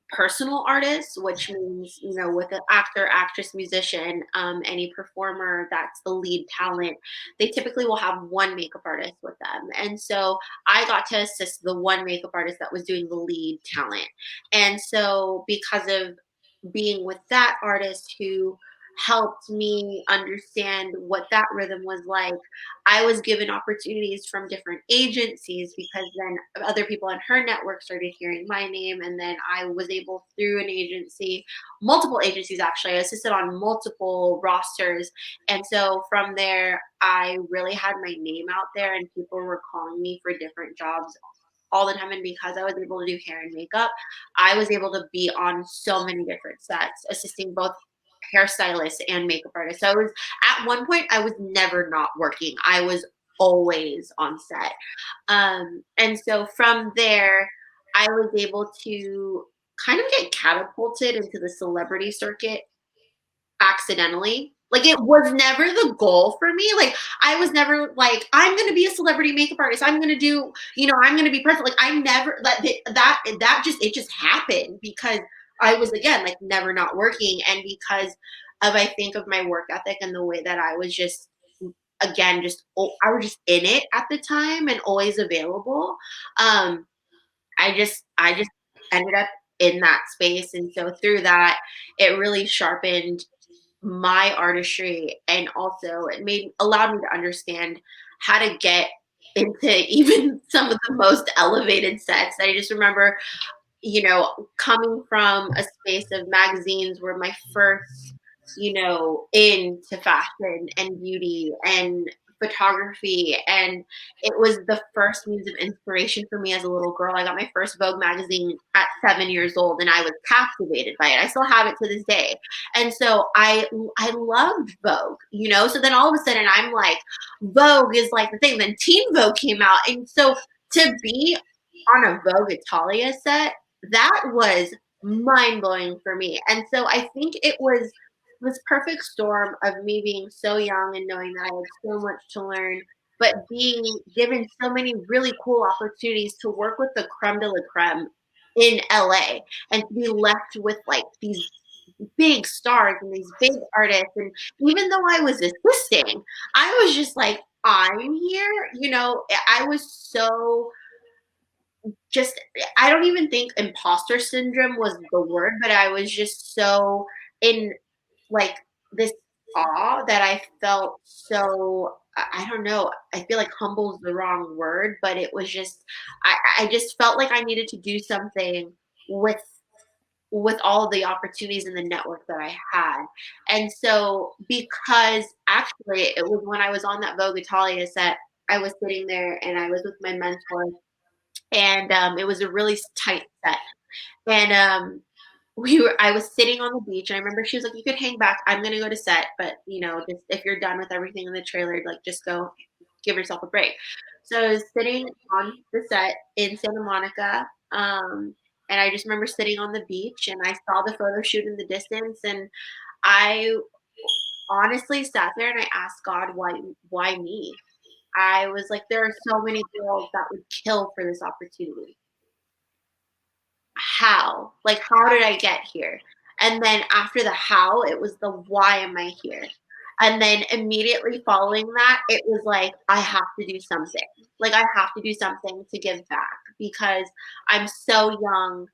personal artists, which means, with an actor, actress, musician, any performer that's the lead talent, they typically will have one makeup artist with them. And so I got to assist the one makeup artist that was doing the lead talent. And so because of being with that artist who helped me understand what that rhythm was like, I was given opportunities from different agencies because then other people in her network started hearing my name. And then I was able, through an agency, multiple agencies actually, I assisted on multiple rosters. And so from there, I really had my name out there and people were calling me for different jobs all the time. And because I was able to do hair and makeup, I was able to be on so many different sets, assisting both hairstylists and makeup artists. So I was, at one point, I was never not working. I was always on set. And so from there, I was able to kind of get catapulted into the celebrity circuit accidentally. Like, it was never the goal for me. Like, I was never like, I'm going to be a celebrity makeup artist. I'm going to do, I'm going to be perfect. Like, I never, it just happened because I was, again, like, never not working. And because of, I think, of my work ethic and the way that I was just, again, I was just in it at the time and always available. I just ended up in that space. And so through that, it really sharpened my artistry, and also it allowed me to understand how to get into even some of the most elevated sets. I just remember, coming from a space of magazines were my first, into fashion and beauty and photography. And it was the first means of inspiration for me as a little girl. I got my first Vogue magazine at 7 years old and I was captivated by it. I still have it to this day. And so I loved Vogue, so then all of a sudden I'm like, Vogue is like the thing. Then Teen Vogue came out. And so to be on a Vogue Italia set, that was mind blowing for me. And so I think it was this perfect storm of me being so young and knowing that I had so much to learn, but being given so many really cool opportunities to work with the creme de la creme in LA and to be left with like these big stars and these big artists. And even though I was assisting, I was just like, I'm here. I was so just, I don't even think imposter syndrome was the word, but I was just so in like this awe that I felt so, I don't know, I feel like humble is the wrong word, but it was just, I just felt like I needed to do something with all of the opportunities in the network that I had. And so, because actually it was when I was on that Vogue Italia set, I was sitting there and I was with my mentor, and it was a really tight set. And I was sitting on the beach, and I remember she was like, "You could hang back. I'm gonna go to set, but just if you're done with everything in the trailer, like just go, give yourself a break." So I was sitting on the set in Santa Monica, and I just remember sitting on the beach, and I saw the photo shoot in the distance, and I honestly sat there and I asked God, why me? I was like, there are so many girls that would kill for this opportunity. How? Like, how did I get here? And then after the how, it was the why am I here? And then immediately following that, it was like, I have to do something. Like, I have to do something to give back because I'm so young.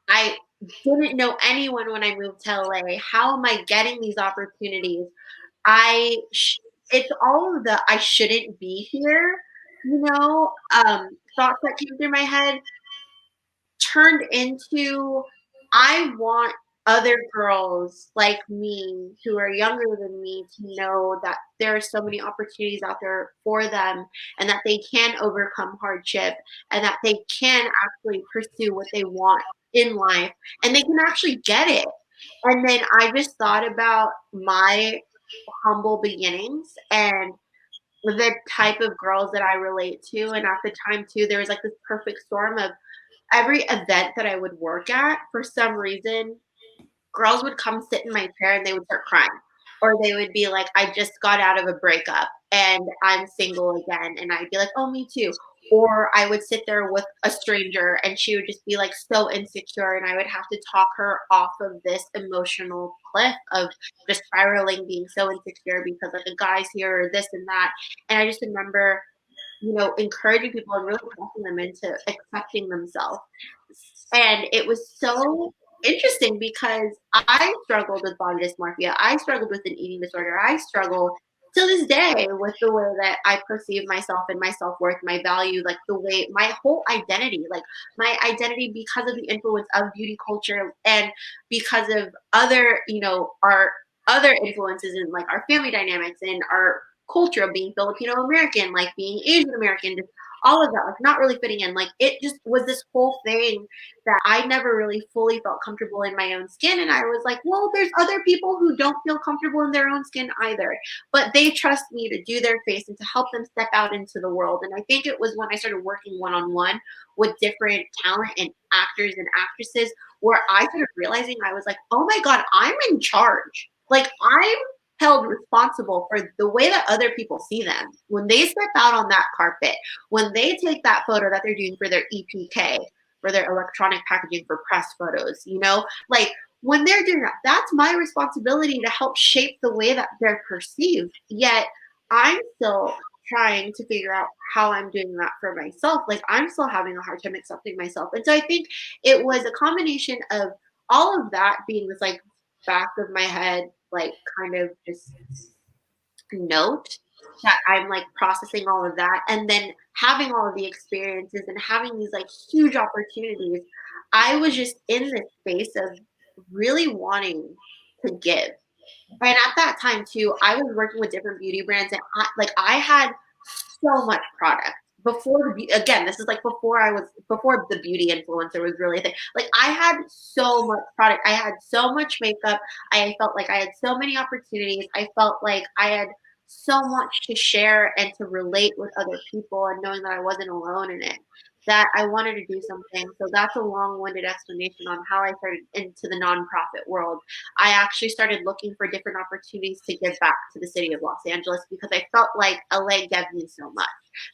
I didn't know anyone when I moved to LA. How am I getting these opportunities? I, it's all of the I shouldn't be here, thoughts that came through my head turned into I want other girls like me who are younger than me to know that there are so many opportunities out there for them and that they can overcome hardship and that they can actually pursue what they want in life and they can actually get it. And then I just thought about my humble beginnings and the type of girls that I relate to. And at the time, too, there was like this perfect storm of every event that I would work at, for some reason, girls would come sit in my chair and they would start crying. Or they would be like, I just got out of a breakup and I'm single again. And I'd be like, oh, me too. Or I would sit there with a stranger and she would just be like so insecure. And I would have to talk her off of this emotional cliff of just spiraling, being so insecure because like a guy's here or this and that. And I just remember encouraging people and really pressing them into accepting themselves. And it was so interesting because I struggled with body dysmorphia. I struggled with an eating disorder. I struggle to this day with the way that I perceive myself and my self-worth, my value, like the way my whole identity, like my identity because of the influence of beauty culture and because of other, our other influences in like our family dynamics and our culture of being Filipino-American, like being Asian-American, just all of that, like not really fitting in. Like it just was this whole thing that I never really fully felt comfortable in my own skin. And I was like, well, there's other people who don't feel comfortable in their own skin either, but they trust me to do their face and to help them step out into the world. And I think it was when I started working one-on-one with different talent and actors and actresses where I started realizing I was like, oh my God, I'm in charge. Like I'm held responsible for the way that other people see them. When they step out on that carpet, when they take that photo that they're doing for their EPK, for their electronic packaging for press photos, like when they're doing that, that's my responsibility to help shape the way that they're perceived. Yet I'm still trying to figure out how I'm doing that for myself. Like I'm still having a hard time accepting myself. And so I think it was a combination of all of that being this like back of my head, like kind of just note that I'm like processing all of that and then having all of the experiences and having these like huge opportunities. I was just in this space of really wanting to give. And at that time too, I was working with different beauty brands and I had so much product before again, this is like before the beauty influencer was really a thing. Like I had so much product. I had so much makeup. I felt like I had so many opportunities. I felt like I had so much to share and to relate with other people and knowing that I wasn't alone in it. that I wanted to do something. So that's a long-winded explanation on how I started into the nonprofit world. I actually started looking for different opportunities to give back to the city of Los Angeles because I felt like LA gave me so much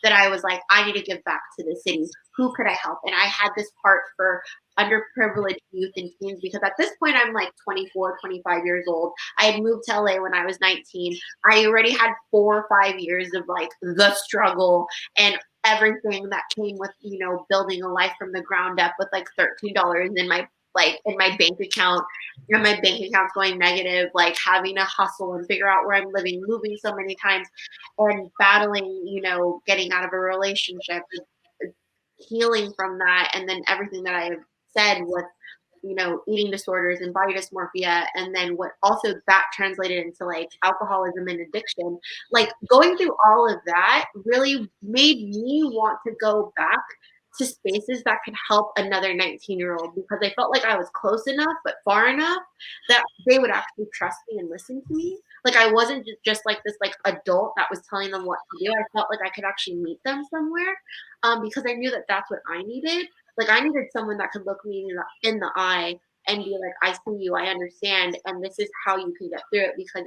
that I was like, I need to give back to the city. Who could I help? And I had this heart for underprivileged youth and teens because at this point I'm like 24, 25 years old. I had moved to LA when I was 19. I already had 4 or 5 years of like the struggle and everything that came with, building a life from the ground up with like $13 in my bank account, and my bank account's going negative, like having to hustle and figure out where I'm living, moving so many times and battling, getting out of a relationship, healing from that, and then everything that I've said with eating disorders and body dysmorphia, and then what also that translated into like alcoholism and addiction. Like going through all of that really made me want to go back to spaces that could help another 19-year-old because I felt like I was close enough but far enough that they would actually trust me and listen to me. Like I wasn't just like this like adult that was telling them what to do. I felt like I could actually meet them somewhere, because I knew that that's what I needed. Like I needed someone that could look me in the eye and be like, I see you, I understand, and this is how you can get through it because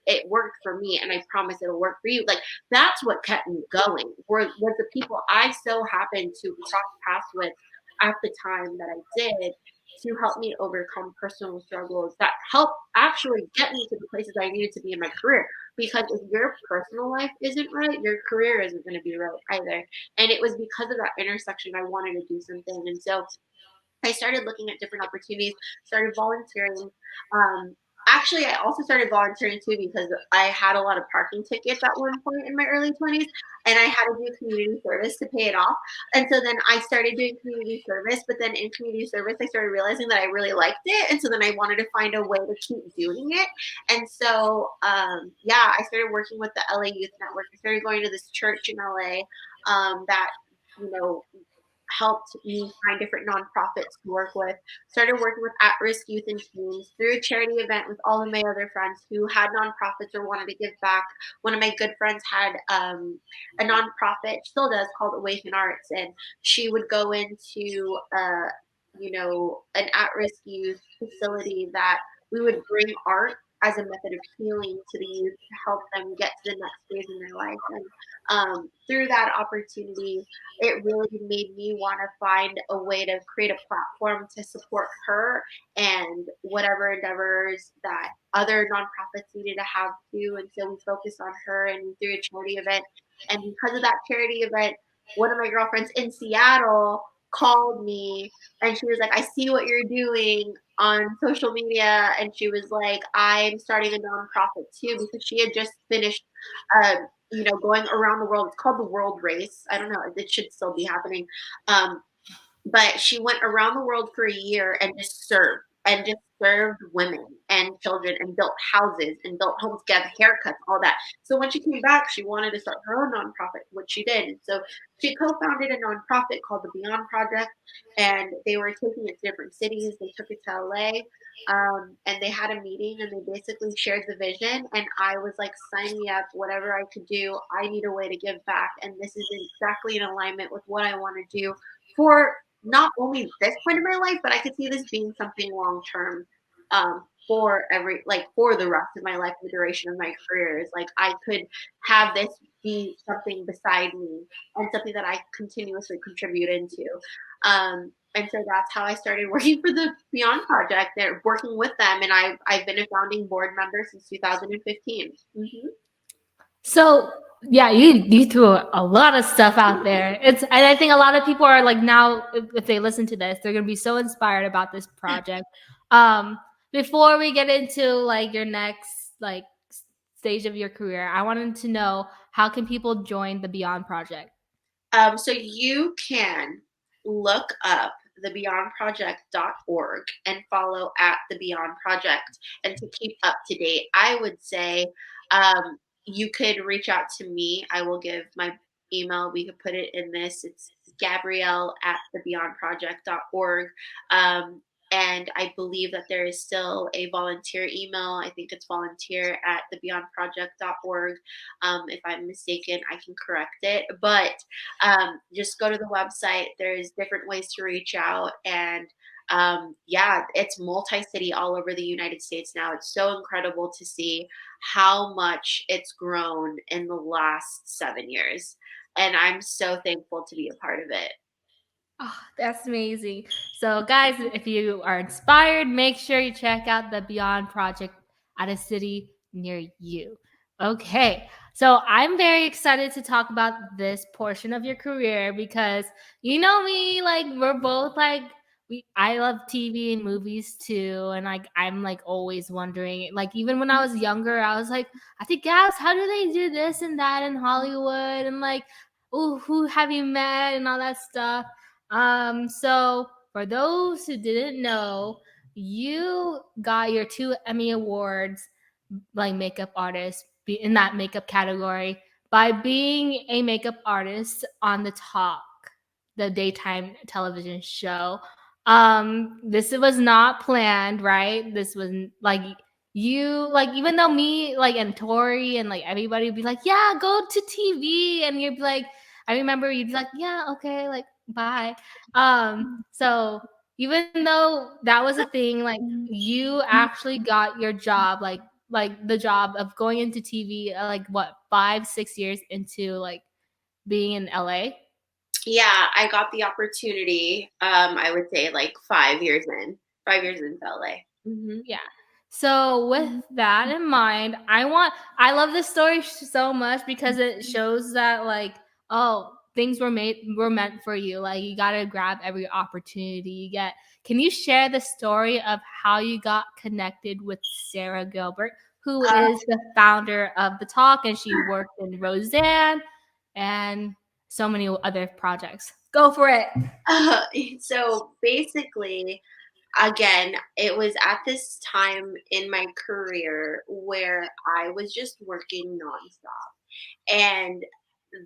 it worked for me, and I promise it'll work for you. Like that's what kept me going. Was the people I so happened to cross paths with at the time that I did to help me overcome personal struggles that helped actually get me to the places I needed to be in my career. Because if your personal life isn't right, your career isn't going to be right either. And it was because of that intersection I wanted to do something. And so I started looking at different opportunities, started volunteering. Actually, I also started volunteering too because I had a lot of parking tickets at one point in my early 20s, and I had to do community service to pay it off. And so then I started doing community service, but then in community service, I started realizing that I really liked it. And so then I wanted to find a way to keep doing it. And so, yeah, I started working with the LA Youth Network. I started going to this church in LA that, you know, helped me find different nonprofits to work with. Started working with at-risk youth and teens through a charity event with all of my other friends who had nonprofits or wanted to give back. One of my good friends had a nonprofit, still does, called Awaken Arts, and she would go into an at-risk youth facility that we would bring art as a method of healing to the youth to help them get to the next phase in their life. And through that opportunity, it really made me want to find a way to create a platform to support her and whatever endeavors that other nonprofits needed to have too. And so we focused on her and through a charity event. And because of that charity event, one of my girlfriends in Seattle called me and she was like, I see what you're doing on social media. And she was like, I'm starting a nonprofit too, because she had just finished going around the world. It's called the World Race. I don't know. It should still be happening. But she went around the world for a year and just served women and children and built houses and built homes, got haircuts, all that. So when she came back, she wanted to start her own nonprofit, which she did. And so she co-founded a nonprofit called the Beyond Project, and they were taking it to different cities. They took it to LA, and they had a meeting and they basically shared the vision. And I was like, sign me up, whatever I could do. I need a way to give back. And this is exactly in alignment with what I want to do for not only this point in my life, but I could see this being something long term, for the rest of my life, the duration of my career. Is like I could have this be something beside me and something that I continuously contribute into. And so that's how I started working for the Beyond Project. They're working with them, and I've been a founding board member since 2015. Mm-hmm. So yeah, you threw a lot of stuff out there. And I think a lot of people are like, now if they listen to this, they're gonna be so inspired about this project. Before we get into like your next like stage of your career, I wanted to know, how can people join the Beyond Project? So you can look up thebeyondproject.org and follow at the Beyond Project. And to keep up to date, I would say you could reach out to me. I will give my email. We could put it in this. It's Gabrielle at thebeyondproject.org. And I believe that there is still a volunteer email. I think it's volunteer at thebeyondproject.org. If I'm mistaken, I can correct it. But just go to the website. There's different ways to reach out. And yeah, it's multi-city all over the United States now. It's so incredible to see how much it's grown in the last 7 years. And I'm so thankful to be a part of it. Oh, that's amazing. So, guys, if you are inspired, make sure you check out the Beyond Project at a city near you. Okay, so I'm very excited to talk about this portion of your career because you know me, like we're both like I love TV and movies too, and like I'm like always wondering, like even when I was younger, I was like, I think, guys, how do they do this and that in Hollywood, and like, oh, who have you met and all that stuff. So for those who didn't know, you got your 2 Emmy awards, like makeup artist, in that makeup category by being a makeup artist on the Talk, the daytime television show. This was not planned, right? This was like you, like even though me, like and Tori and like everybody would be like, yeah, go to TV, and you'd be like, I remember you'd be like, yeah, okay, like bye. So even though that was a thing, like you actually got your job, like the job of going into TV, like what 5-6 years into like being in LA. Yeah, I got the opportunity. I would say like 5 years in, 5 years in LA. Yeah. So with that in mind, I love this story so much because it shows that like, oh, things were meant for you. Like you got to grab every opportunity you get. Can you share the story of how you got connected with Sarah Gilbert, who is the founder of The Talk, and she worked in Roseanne and so many other projects? Go for it. So basically, again, it was at this time in my career where I was just working nonstop. And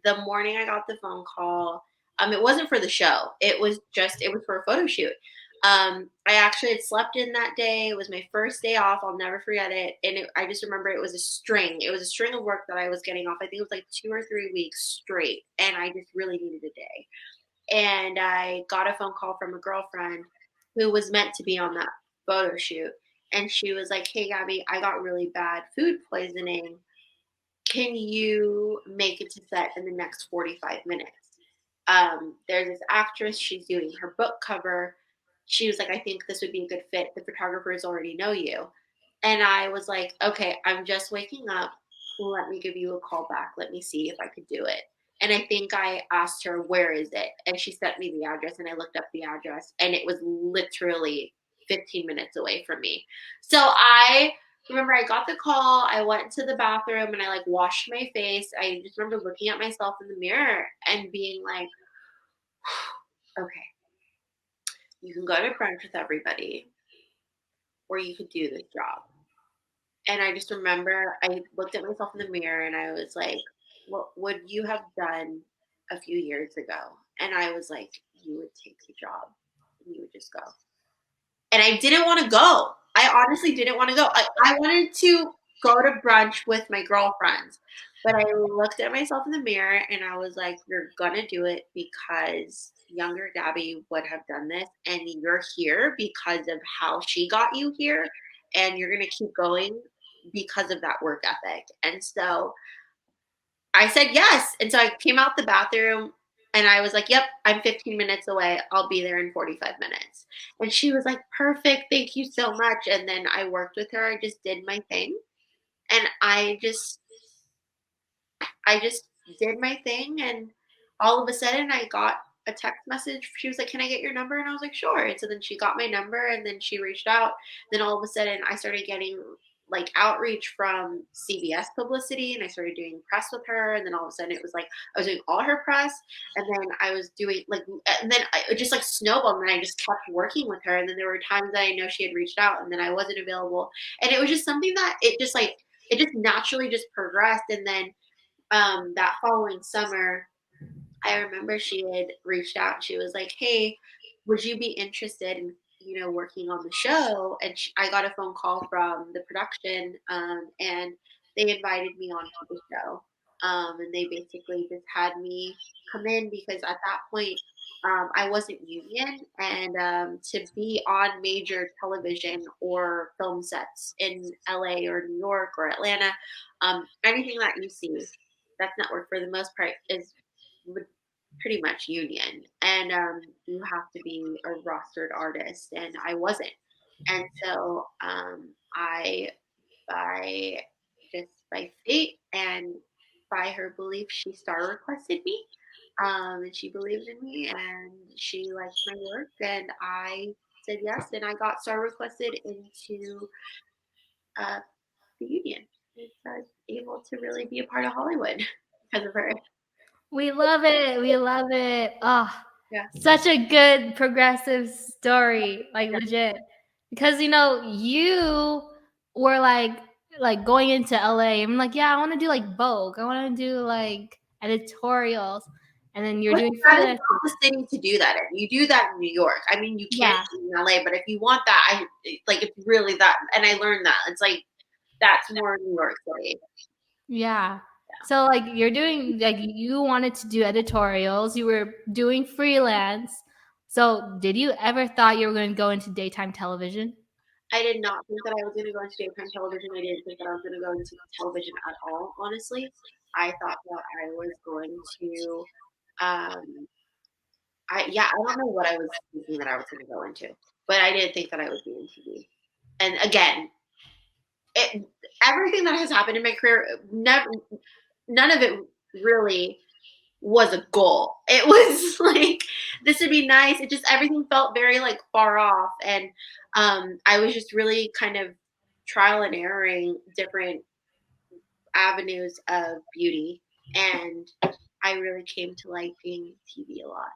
the morning I got the phone call, it wasn't for the show. It was for a photo shoot. I actually had slept in that day. It was my first day off. I'll never forget it. And I just remember it was a string. It was a string of work that I was getting off. I think it was like 2 or 3 weeks straight. And I just really needed a day. And I got a phone call from a girlfriend who was meant to be on that photo shoot. And she was like, "Hey, Gabby, I got really bad food poisoning. Can you make it to set in the next 45 minutes? There's this actress, she's doing her book cover. She was like, I think this would be a good fit. The photographers already know you." And I was like, okay, I'm just waking up. Let me give you a call back. Let me see if I could do it. And I think I asked her, where is it? And she sent me the address, and I looked up the address, and it was literally 15 minutes away from me. So I remember I got the call, I went to the bathroom, and I like washed my face. I just remember looking at myself in the mirror and being like, okay, you can go to brunch with everybody, or you could do this job. And I just remember I looked at myself in the mirror and I was like, what would you have done a few years ago? And I was like, you would take the job and you would just go. And I didn't want to go. I honestly didn't want to go. I wanted to go to brunch with my girlfriends. But I looked at myself in the mirror and I was like, you're going to do it because younger Gabby would have done this. And you're here because of how she got you here. And you're going to keep going because of that work ethic. And so I said yes. And so I came out the bathroom and I was like, yep, I'm 15 minutes away. I'll be there in 45 minutes. And she was like, perfect. Thank you so much. And then I worked with her. I just did my thing. And I just did my thing, and all of a sudden I got a text message. She was like, "Can I get your number?" And I was like, "Sure." And so then she got my number, and then she reached out. Then all of a sudden I started getting like outreach from CBS publicity, and I started doing press with her. And then all of a sudden it was like I was doing all her press, and then I was doing like, and then it just like snowballed, and I just kept working with her. And then there were times that I know she had reached out, and then I wasn't available, and it was just something that it just naturally just progressed. And then that following summer, I remember she had reached out. She was like, "Hey, would you be interested in working on the show, and I got a phone call from the production, and they invited me onto the show. And they basically just had me come in because at that point, I wasn't union, and to be on major television or film sets in LA or New York or Atlanta, anything that you see that's network for the most part is pretty much union, and you have to be a rostered artist, and I wasn't. And so I, by by fate and by her belief, she star requested me, and she believed in me, and she liked my work, and I said yes, and I got star requested into uh, the union, and so I was able to really be a part of Hollywood because of her. We love it. We love it. Oh, Yeah, such a good progressive story, like legit. Because you were like going into LA. I'm like, yeah, I want to do like Vogue. I want to do like editorials, and then you're But doing that is freelance. not the city to do that in. You do that in New York. I mean, you can Yeah, in LA, but if you want that, it's really that. And I learned that it's like that's more New York City. yeah. So like you're doing like you wanted to do editorials. You were doing freelance. So did you ever thought you were going to go into daytime television? I did not think that I was going to go into daytime television. I didn't think that I was going to go into television at all. Honestly, I thought that I was going to. Um, I don't know what I was thinking that I was going to go into, but I didn't think that I would be in TV. And again, it everything that has happened in my career, never none of it really was a goal. It was like this would be nice. It just everything felt very like far off, and I was just really kind of trial and erroring different avenues of beauty, and I really came to liking TV a lot.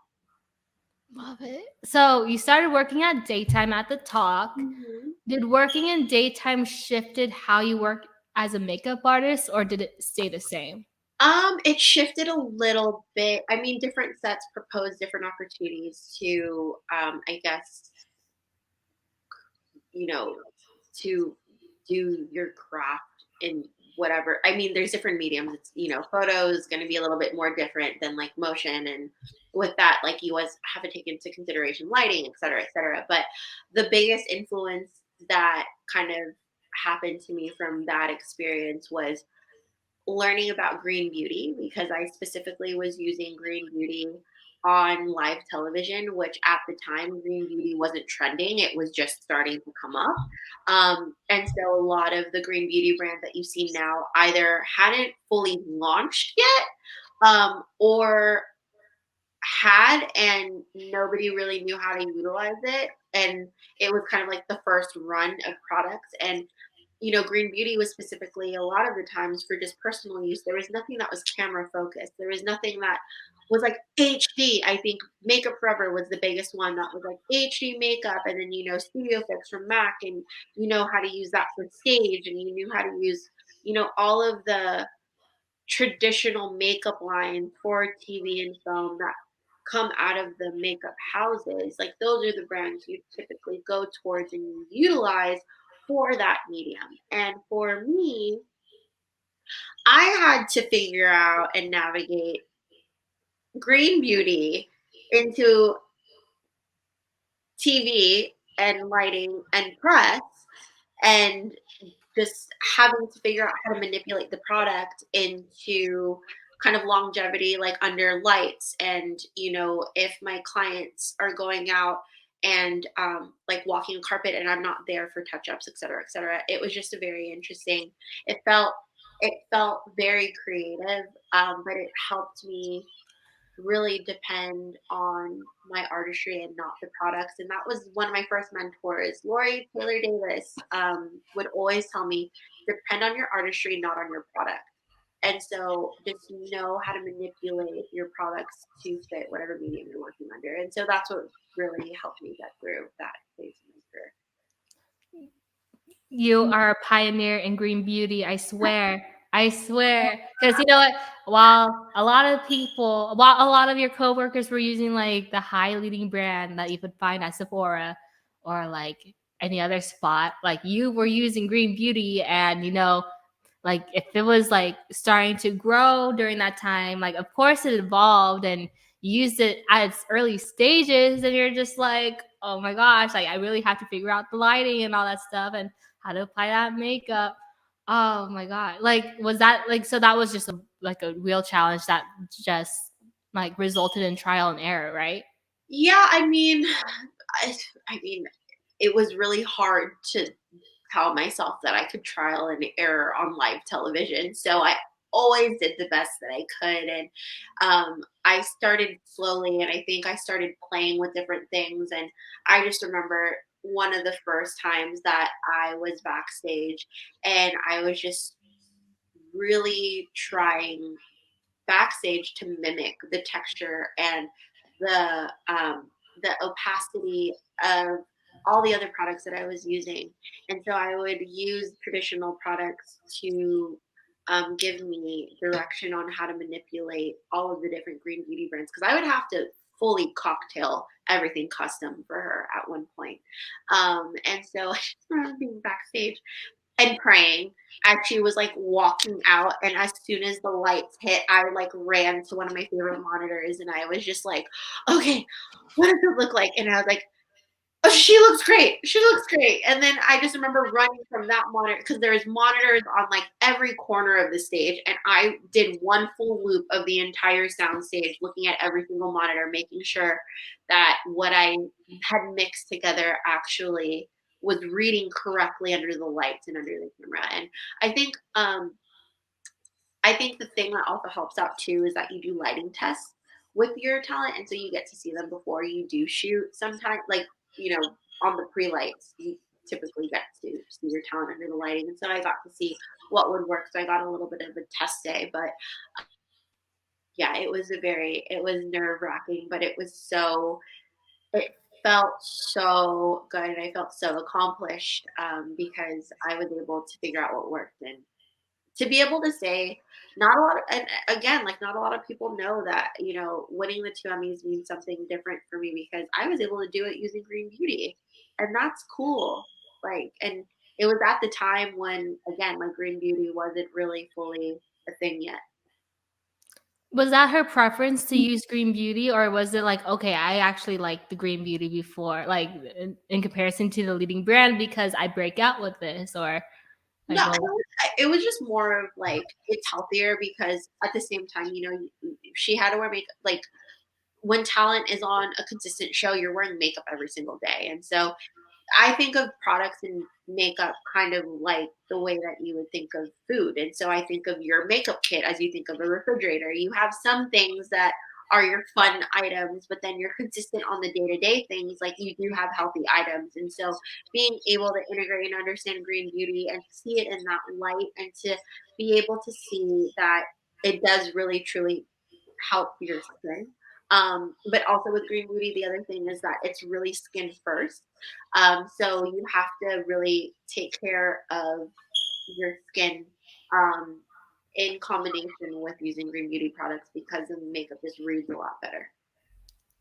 Love it. So you started working at daytime at the talk. Mm-hmm. Did working in daytime shifted how you work as a makeup artist, or did it stay the same? It shifted a little bit. I mean, different sets propose different opportunities to, I guess, you know, to do your craft in whatever. I mean, there's different mediums. It's, photo is going to be a little bit more different than like motion. And with that, like you always have to take into consideration lighting, et cetera, et cetera. But the biggest influence that kind of happened to me from that experience was learning about green beauty, because I specifically was using green beauty on live television, which at the time green beauty wasn't trending. It was just starting to come up. And so a lot of the green beauty brands that you see now either hadn't fully launched yet, or had and nobody really knew how to utilize it. And it was kind of like the first run of products. And green beauty was specifically a lot of the times for just personal use. There was nothing that was camera focused. There was nothing that was like HD. I think Makeup Forever was the biggest one that was like HD makeup, and then Studio Fix from Mac, and you know how to use that for stage, and you knew how to use all of the traditional makeup lines for TV and film that come out of the makeup houses. Like those are the brands you typically go towards and you utilize for that medium. And for me, I had to figure out and navigate green beauty into TV and lighting and press, and just having to figure out how to manipulate the product into kind of longevity, like under lights. And if my clients are going out and like walking a carpet and I'm not there for touch-ups, et cetera, et cetera, it was just a very interesting. It felt very creative, but it helped me really depend on my artistry and not the products. And that was one of my first mentors, Lori Taylor Davis, would always tell me, depend on your artistry, not on your product. And so just know how to manipulate your products to fit whatever medium you're working under. And so that's what really helped me get through that phase of my career. You are a pioneer in green beauty. I swear. I swear. Because you know what? While a lot of your coworkers were using like the high leading brand that you could find at Sephora or like any other spot, like you were using green beauty, and like if it was like starting to grow during that time, like of course it evolved and you used it at its early stages, and you're just like, oh my gosh, like I really have to figure out the lighting and all that stuff and how to apply that makeup. Oh my god. Like was that like, so that was just a real challenge that just like resulted in trial and error, right? Yeah, I, I mean, it was really hard to tell myself that I could trial and error on live television. So I always did the best that I could. And I started slowly, and I think I started playing with different things. And I just remember one of the first times that I was backstage, and I was just really trying backstage to mimic the texture and the opacity of all the other products that I was using. And so I would use traditional products to give me direction on how to manipulate all of the different green beauty brands, because I would have to fully cocktail everything custom for her at one point. And so I just remember being backstage and praying as she was like walking out. And as soon as the lights hit, I like ran to one of my favorite monitors, and I was just like, okay, what does it look like? And I was like, oh, she looks great. She looks great. And then I just remember running from that monitor, because there's monitors on like every corner of the stage. And I did one full loop of the entire sound stage, looking at every single monitor, making sure that what I had mixed together actually was reading correctly under the lights and under the camera. And I think the thing that also helps out too is that you do lighting tests with your talent, and so you get to see them before you do shoot. Sometimes, like, on the pre-lights, you typically get to see your talent under the lighting, and so I got to see what would work. So I got a little bit of a test day, but yeah, it was nerve wracking, but it felt so good, and I felt so accomplished, because I was able to figure out what worked. And to be able to say, not a lot of, and again, like, not a lot of people know that, winning the two Emmys means something different for me, because I was able to do it using green beauty, and that's cool. Like, and it was at the time when, again, like, green beauty wasn't really fully a thing yet. Was that her preference to use green beauty, or was it like, okay, I actually like the green beauty before, like in comparison to the leading brand because I break out with this, or like, No, well, it was just more of like, it's healthier, because at the same time, she had to wear makeup. Like, when talent is on a consistent show, you're wearing makeup every single day. And so I think of products and makeup kind of like the way that you would think of food. And so I think of your makeup kit as you think of a refrigerator. You have some things that are your fun items, but then you're consistent on the day to day things. Like, you do have healthy items. And so being able to integrate and understand green beauty and see it in that light, and to be able to see that it does really truly help your skin. But also with green beauty, the other thing is that it's really skin first. So you have to really take care of your skin, um, in combination with using green beauty products, because the makeup just reads a lot better.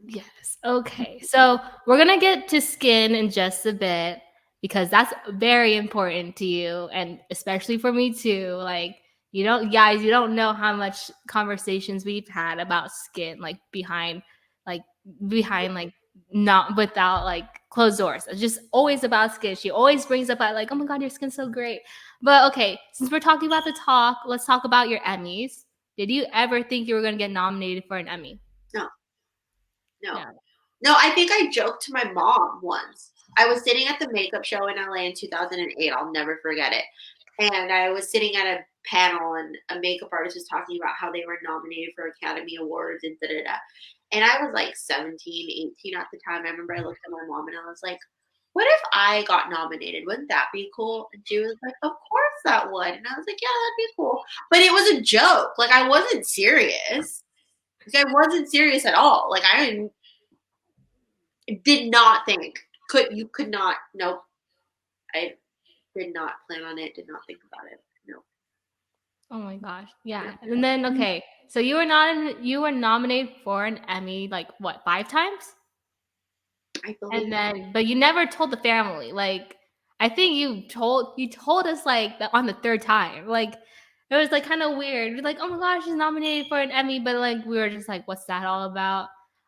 yes. Okay. So we're gonna get to skin in just a bit because that's very important to you, and especially for me too. Like, you don't know how much conversations we've had about skin, like behind like not without like closed doors. It's just always about skin. She always brings up like, oh my god, your skin's so great. But okay, since we're talking about the talk, let's talk about your Emmys. Did you ever think you were gonna get nominated for an Emmy? No, no, No. no. I think I joked to my mom once. I was sitting at the makeup show in LA in 2008. I'll never forget it. And I was sitting at a panel, and a makeup artist was talking about how they were nominated for Academy Awards and da da da. And I was like 17, 18 at the time. I remember I looked at my mom and I was like, what if I got nominated? Wouldn't that be cool? And she was like, of course that would. And I was like, yeah, that'd be cool. But it was a joke. Like, I wasn't serious. Like, I wasn't serious at all. Like, I did not think, could not, nope. I did not plan on it, did not think about it. No. Oh my gosh. Yeah. And then okay, so you were nominated for an Emmy like what, 5 times? I believe. And then, but you never told the family. Like, I think you told us like on the third time. Like, it was like kind of weird. We're like, oh my gosh, she's nominated for an Emmy, but like we were just like, what's that all about?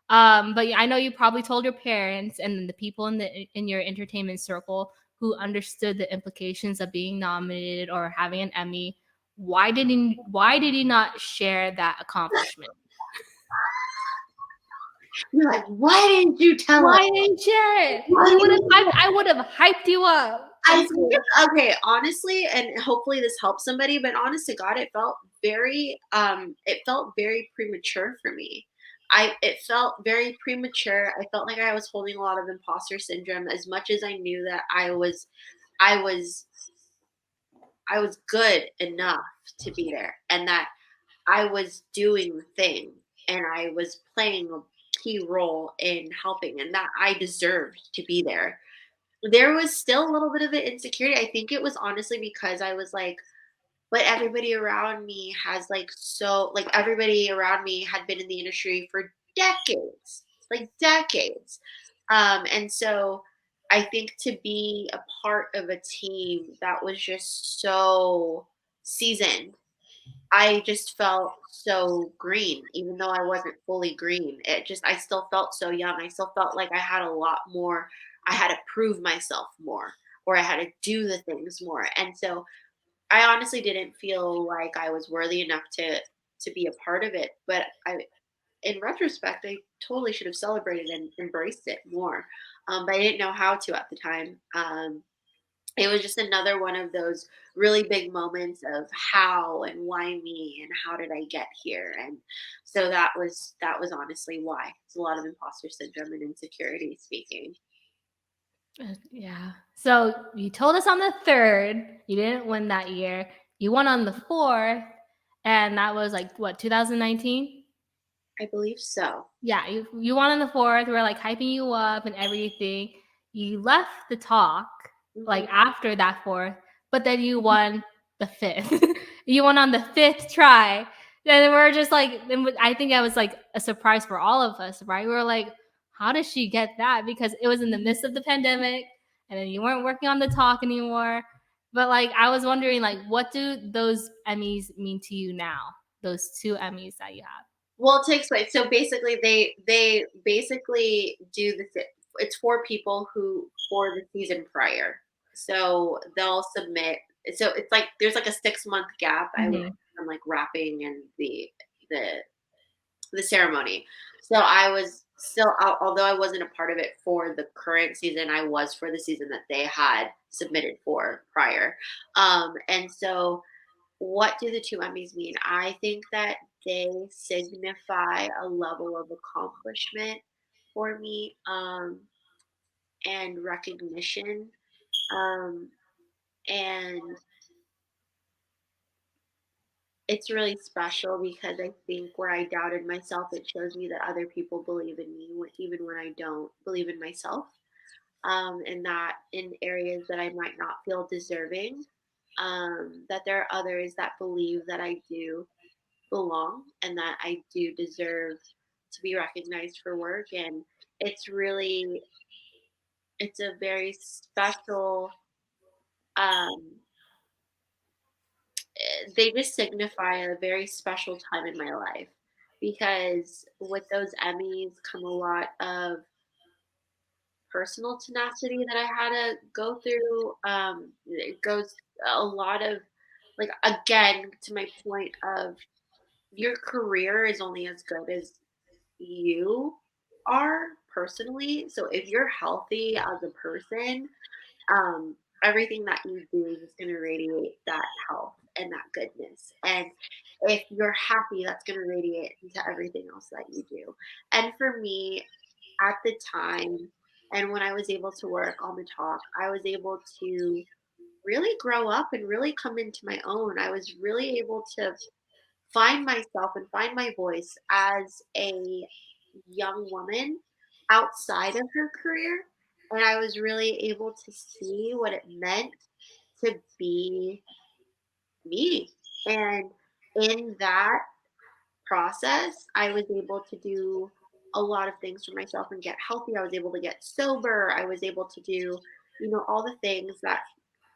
But I know you probably told your parents and then the people in your entertainment circle who understood the implications of being nominated or having an Emmy. Why did he not share that accomplishment? You're like, why didn't you tell us? Why didn't you share it? Why We would have didn't hyped, you? I would have hyped you up. I I'm think serious. it's okay, honestly, and hopefully this helps somebody, but honest to God, it felt very premature for me. It felt very premature. I felt like I was holding a lot of imposter syndrome as much as I knew that I was I was good enough to be there and that I was doing the thing and I was playing a key role in helping and that I deserved to be there. There was still a little bit of an insecurity. I think it was honestly because I was like, but everybody around me has like everybody around me had been in the industry for decades, like decades. And so I think to be a part of a team that was just so seasoned, I just felt so green, even though I wasn't fully green. I still felt so young. I still felt like I had a lot more. I had to prove myself more, or I had to do the things more. And so I honestly didn't feel like I was worthy enough to be a part of it. But in retrospect, I totally should have celebrated and embraced it more. But I didn't know how to at the time. It was just another one of those really big moments of how and why me and how did I get here, and so that was honestly why. It's a lot of imposter syndrome and insecurity speaking. Yeah. So you told us on the third, you didn't win that year. You won on the fourth, and that was like what, 2019? I believe so. Yeah, you won on the fourth. We're like hyping you up and everything. You left the talk Mhm. like after that fourth, but then you won the fifth. You won on the fifth try. Then we're just like, I think that was like a surprise for all of us, right? We were like, how does she get that? Because it was in the midst of the pandemic, and then you weren't working on the talk anymore. But like, I was wondering, like, what do those Emmys mean to you now? Those two Emmys that you have. Well, it takes place. So basically, they basically do it's for people who for the season prior. So they'll submit. So it's like there's like a 6 month gap. I would Mhm. from like wrapping and the the ceremony. So I was still, although I wasn't a part of it for the current season, I was for the season that they had submitted for prior. And so what do the two Emmys mean? I think that they signify a level of accomplishment for me, and recognition. Um, and it's really special because I think where I doubted myself, it shows me that other people believe in me, even when I don't believe in myself. And that in areas that I might not feel deserving, that there are others that believe that I do belong and that I do deserve to be recognized for work. And it's really, it's a very special, um, they just signify a very special time in my life because with those Emmys come a lot of personal tenacity that I had to go through. It goes a lot of, like, again, to my point of your career is only as good as you are personally. So if you're healthy as a person, everything that you do is just going to radiate that health and that goodness. And if you're happy, that's going to radiate into everything else that you do. And for me, at the time, and when I was able to work on the talk, I was able to really grow up and really come into my own. I was really able to find myself and find my voice as a young woman outside of her career. And I was really able to see what it meant to be me. And in that process, I was able to do a lot of things for myself and get healthy. I was able to get sober. I was able to do, all the things that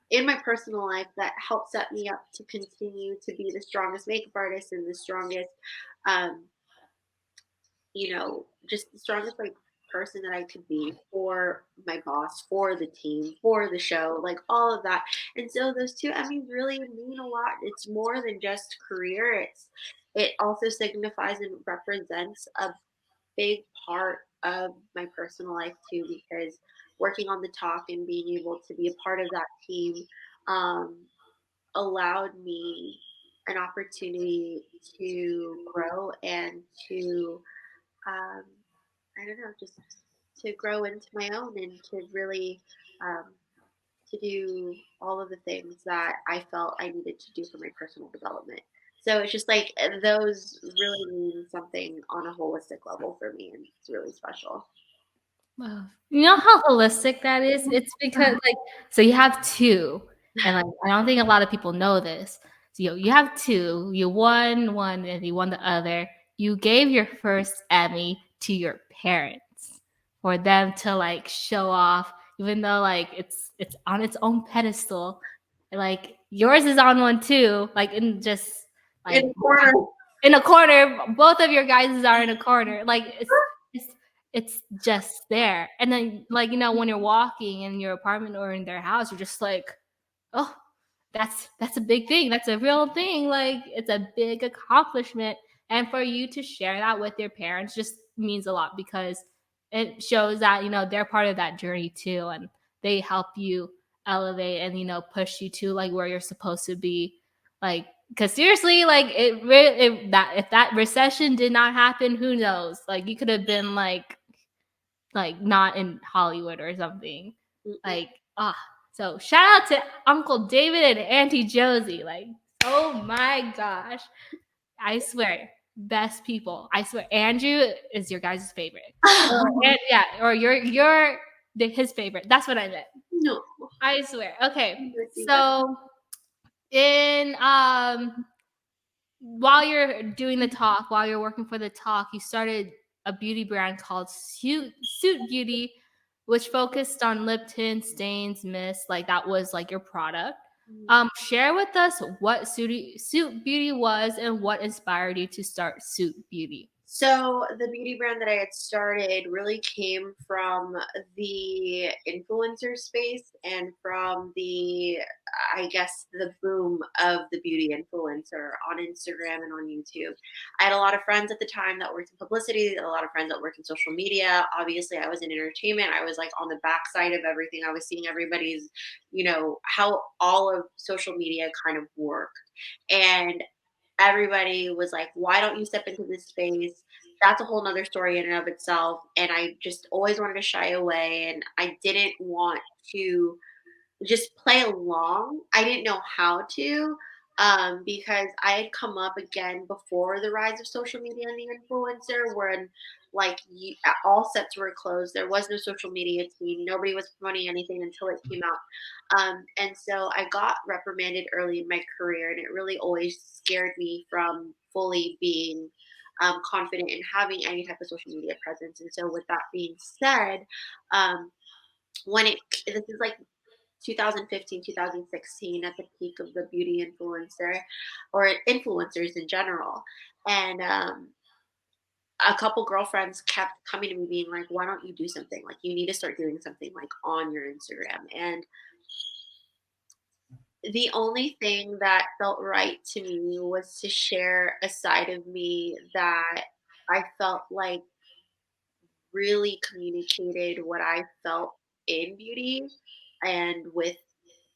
in my personal life that helped set me up to continue to be the strongest makeup artist and the strongest, um, just the strongest like person that I could be for my boss, for the team, for the show, like all of that. And so those two Emmys really mean a lot. It's more than just career. It also signifies and represents a big part of my personal life too, because working on the talk and being able to be a part of that team um, allowed me an opportunity to grow and to um, I don't know, just to grow into my own and to really um, to do all of the things that I felt I needed to do for my personal development. So it's just like those really mean something on a holistic level for me, and it's really special. Wow. You know how holistic that is? It's because like so you have two, and like I don't think a lot of people know this. So you have two, you won one and you won the other. You gave your first Emmy to your parents for them to like show off, even though like it's on its own pedestal. Like yours is on one too, like in just In like the corner. in a corner. Both of your guys are in a corner. Like it's it's just there. And then like when you're walking in your apartment or in their house, you're just like, oh, that's a big thing. That's a real thing. Like it's a big accomplishment. And for you to share that with your parents just means a lot because it shows that they're part of that journey too, and they help you elevate and push you to like where you're supposed to be. Like because seriously, like that if that recession did not happen, who knows? Like you could have been like not in Hollywood or something. Mm-mm. Like so shout out to Uncle David and Auntie Josie. Like, oh my gosh. I swear, best people. I swear Andrew is your guys' favorite. Yeah, or his favorite. That's what I meant. No. I swear. Okay. I'm with you guys. So in while you're doing the talk, while you're working for the talk, you started a beauty brand called Suit Beauty, which focused on lip tints, stains, mist. Like that was like your product. Share with us what Suit Beauty was and what inspired you to start Suit Beauty. So the beauty brand that I had started really came from the influencer space and from I guess, the boom of the beauty influencer on Instagram and on YouTube. I had a lot of friends at the time that worked in publicity, a lot of friends that worked in social media. Obviously, I was in entertainment. I was like on the backside of everything. I was seeing everybody's, how all of social media kind of worked. And everybody was like, why don't you step into this space? That's a whole nother story in and of itself. And I just always wanted to shy away. And I didn't want to just play along. I didn't know how to because I had come up again before the rise of social media and the influencer, when all sets were closed. There was no social media team. Nobody was promoting anything until it came out. And so I got reprimanded early in my career, and it really always scared me from fully being confident in having any type of social media presence. And so, with that being said, um, this is like 2015, 2016, at the peak of the beauty influencer or influencers in general. And a couple girlfriends kept coming to me being like, why don't you do something? Like, you need to start doing something like on your Instagram. And the only thing that felt right to me was to share a side of me that I felt like really communicated what I felt in beauty and with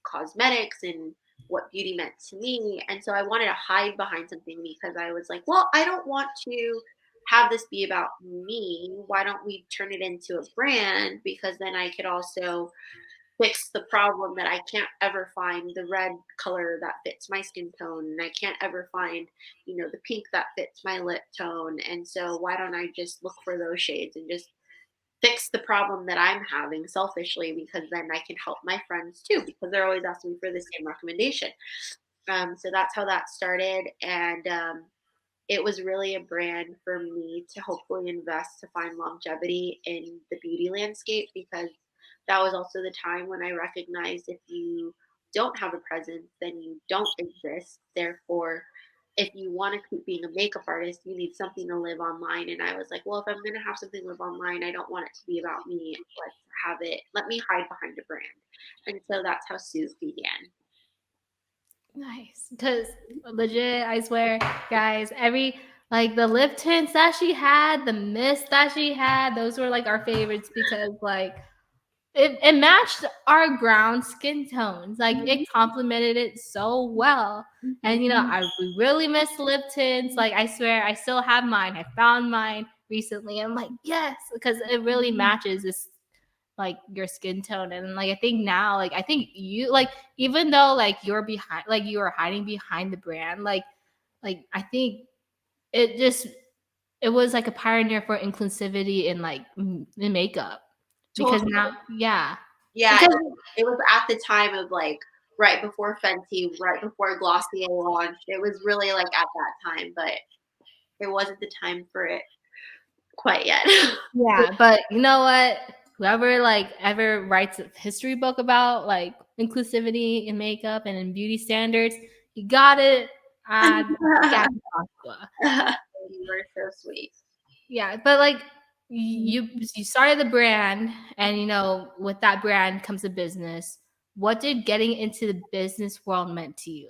cosmetics and what beauty meant to me. And so I wanted to hide behind something because I was like, well, I don't want to have this be about me. Why don't we turn it into a brand? Because then I could also fix the problem that I can't ever find the red color that fits my skin tone, and I can't ever find, the pink that fits my lip tone. And so why don't I just look for those shades and just fix the problem that I'm having selfishly, because then I can help my friends too, because they're always asking me for the same recommendation. So that's how that started. And it was really a brand for me to hopefully invest to find longevity in the beauty landscape, because that was also the time when I recognized if you don't have a presence, then you don't exist. Therefore, if you want to keep being a makeup artist, you need something to live online. And I was like, well, if I'm going to have something live online, I don't want it to be about me. Let me hide behind a brand. And so that's how Suit began. Nice. Because legit, I swear, guys, every like the lip tints that she had, the mist that she had, those were like our favorites because like it matched our ground skin tones. Like it complemented it so well. And we really miss lip tints. Like I swear, I still have mine. I found mine recently. I'm like, yes, because it really matches this like your skin tone. And like I think now, like I think you like even though like you're behind, like you are hiding behind the brand, like I think it just it was like a pioneer for inclusivity in like in makeup because Totally. now, yeah, Yeah, because it was at the time of like right before Fenty, right before Glossier launched. It was really like at that time, but it wasn't the time for it quite yet. yeah, but you know what? Whoever like ever writes a history book about like inclusivity in makeup and in beauty standards, you got it. Gabbi Pascua. You were so sweet. Yeah, but like you started the brand, and with that brand comes a business. What did getting into the business world meant to you?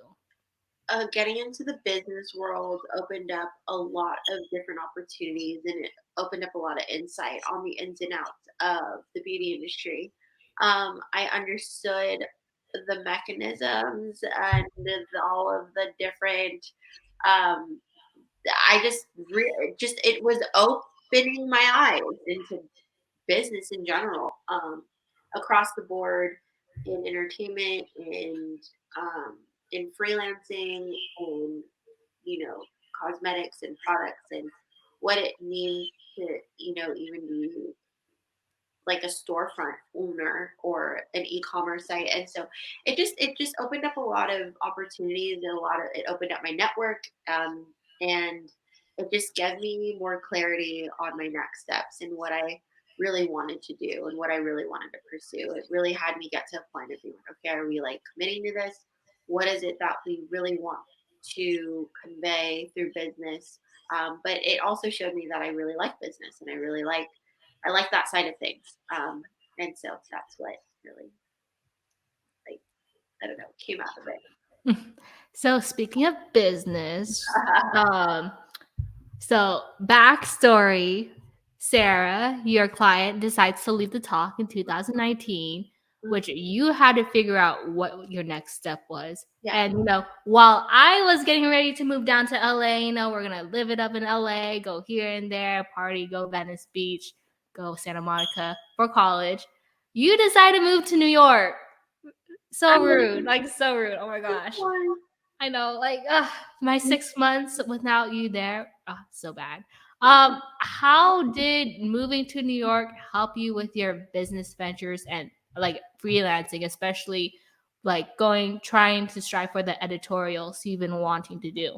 Getting into the business world opened up a lot of different opportunities, and it opened up a lot of insight on the ins and outs of the beauty industry. I understood the mechanisms and all of the different. Um, I just it was opening my eyes into business in general, across the board, in entertainment, um, in freelancing, and cosmetics and products, and what it means to even be like a storefront owner or an e-commerce site. And so it just opened up a lot of opportunities, and it opened up my network, and it just gave me more clarity on my next steps and what I really wanted to do and what I really wanted to pursue. It really had me get to a point of being like, okay, are we like committing to this? What is it that we really want to convey through business? But it also showed me that I really like business, and I like that side of things. And so that's what really, like, I don't know, came out of it. So speaking of business, um, so backstory: Sarah, your client, decides to leave the talk in 2019, which you had to figure out what your next step was. Yeah. And while I was getting ready to move down to LA, we're gonna live it up in LA, go here and there, party, go Venice Beach, go Santa Monica for college. You decide to move to New York. So rude, like so rude. Oh my gosh. I know, like my 6 months without you there, so bad. How did moving to New York help you with your business ventures and like freelancing, especially like trying to strive for the editorials you've been wanting to do?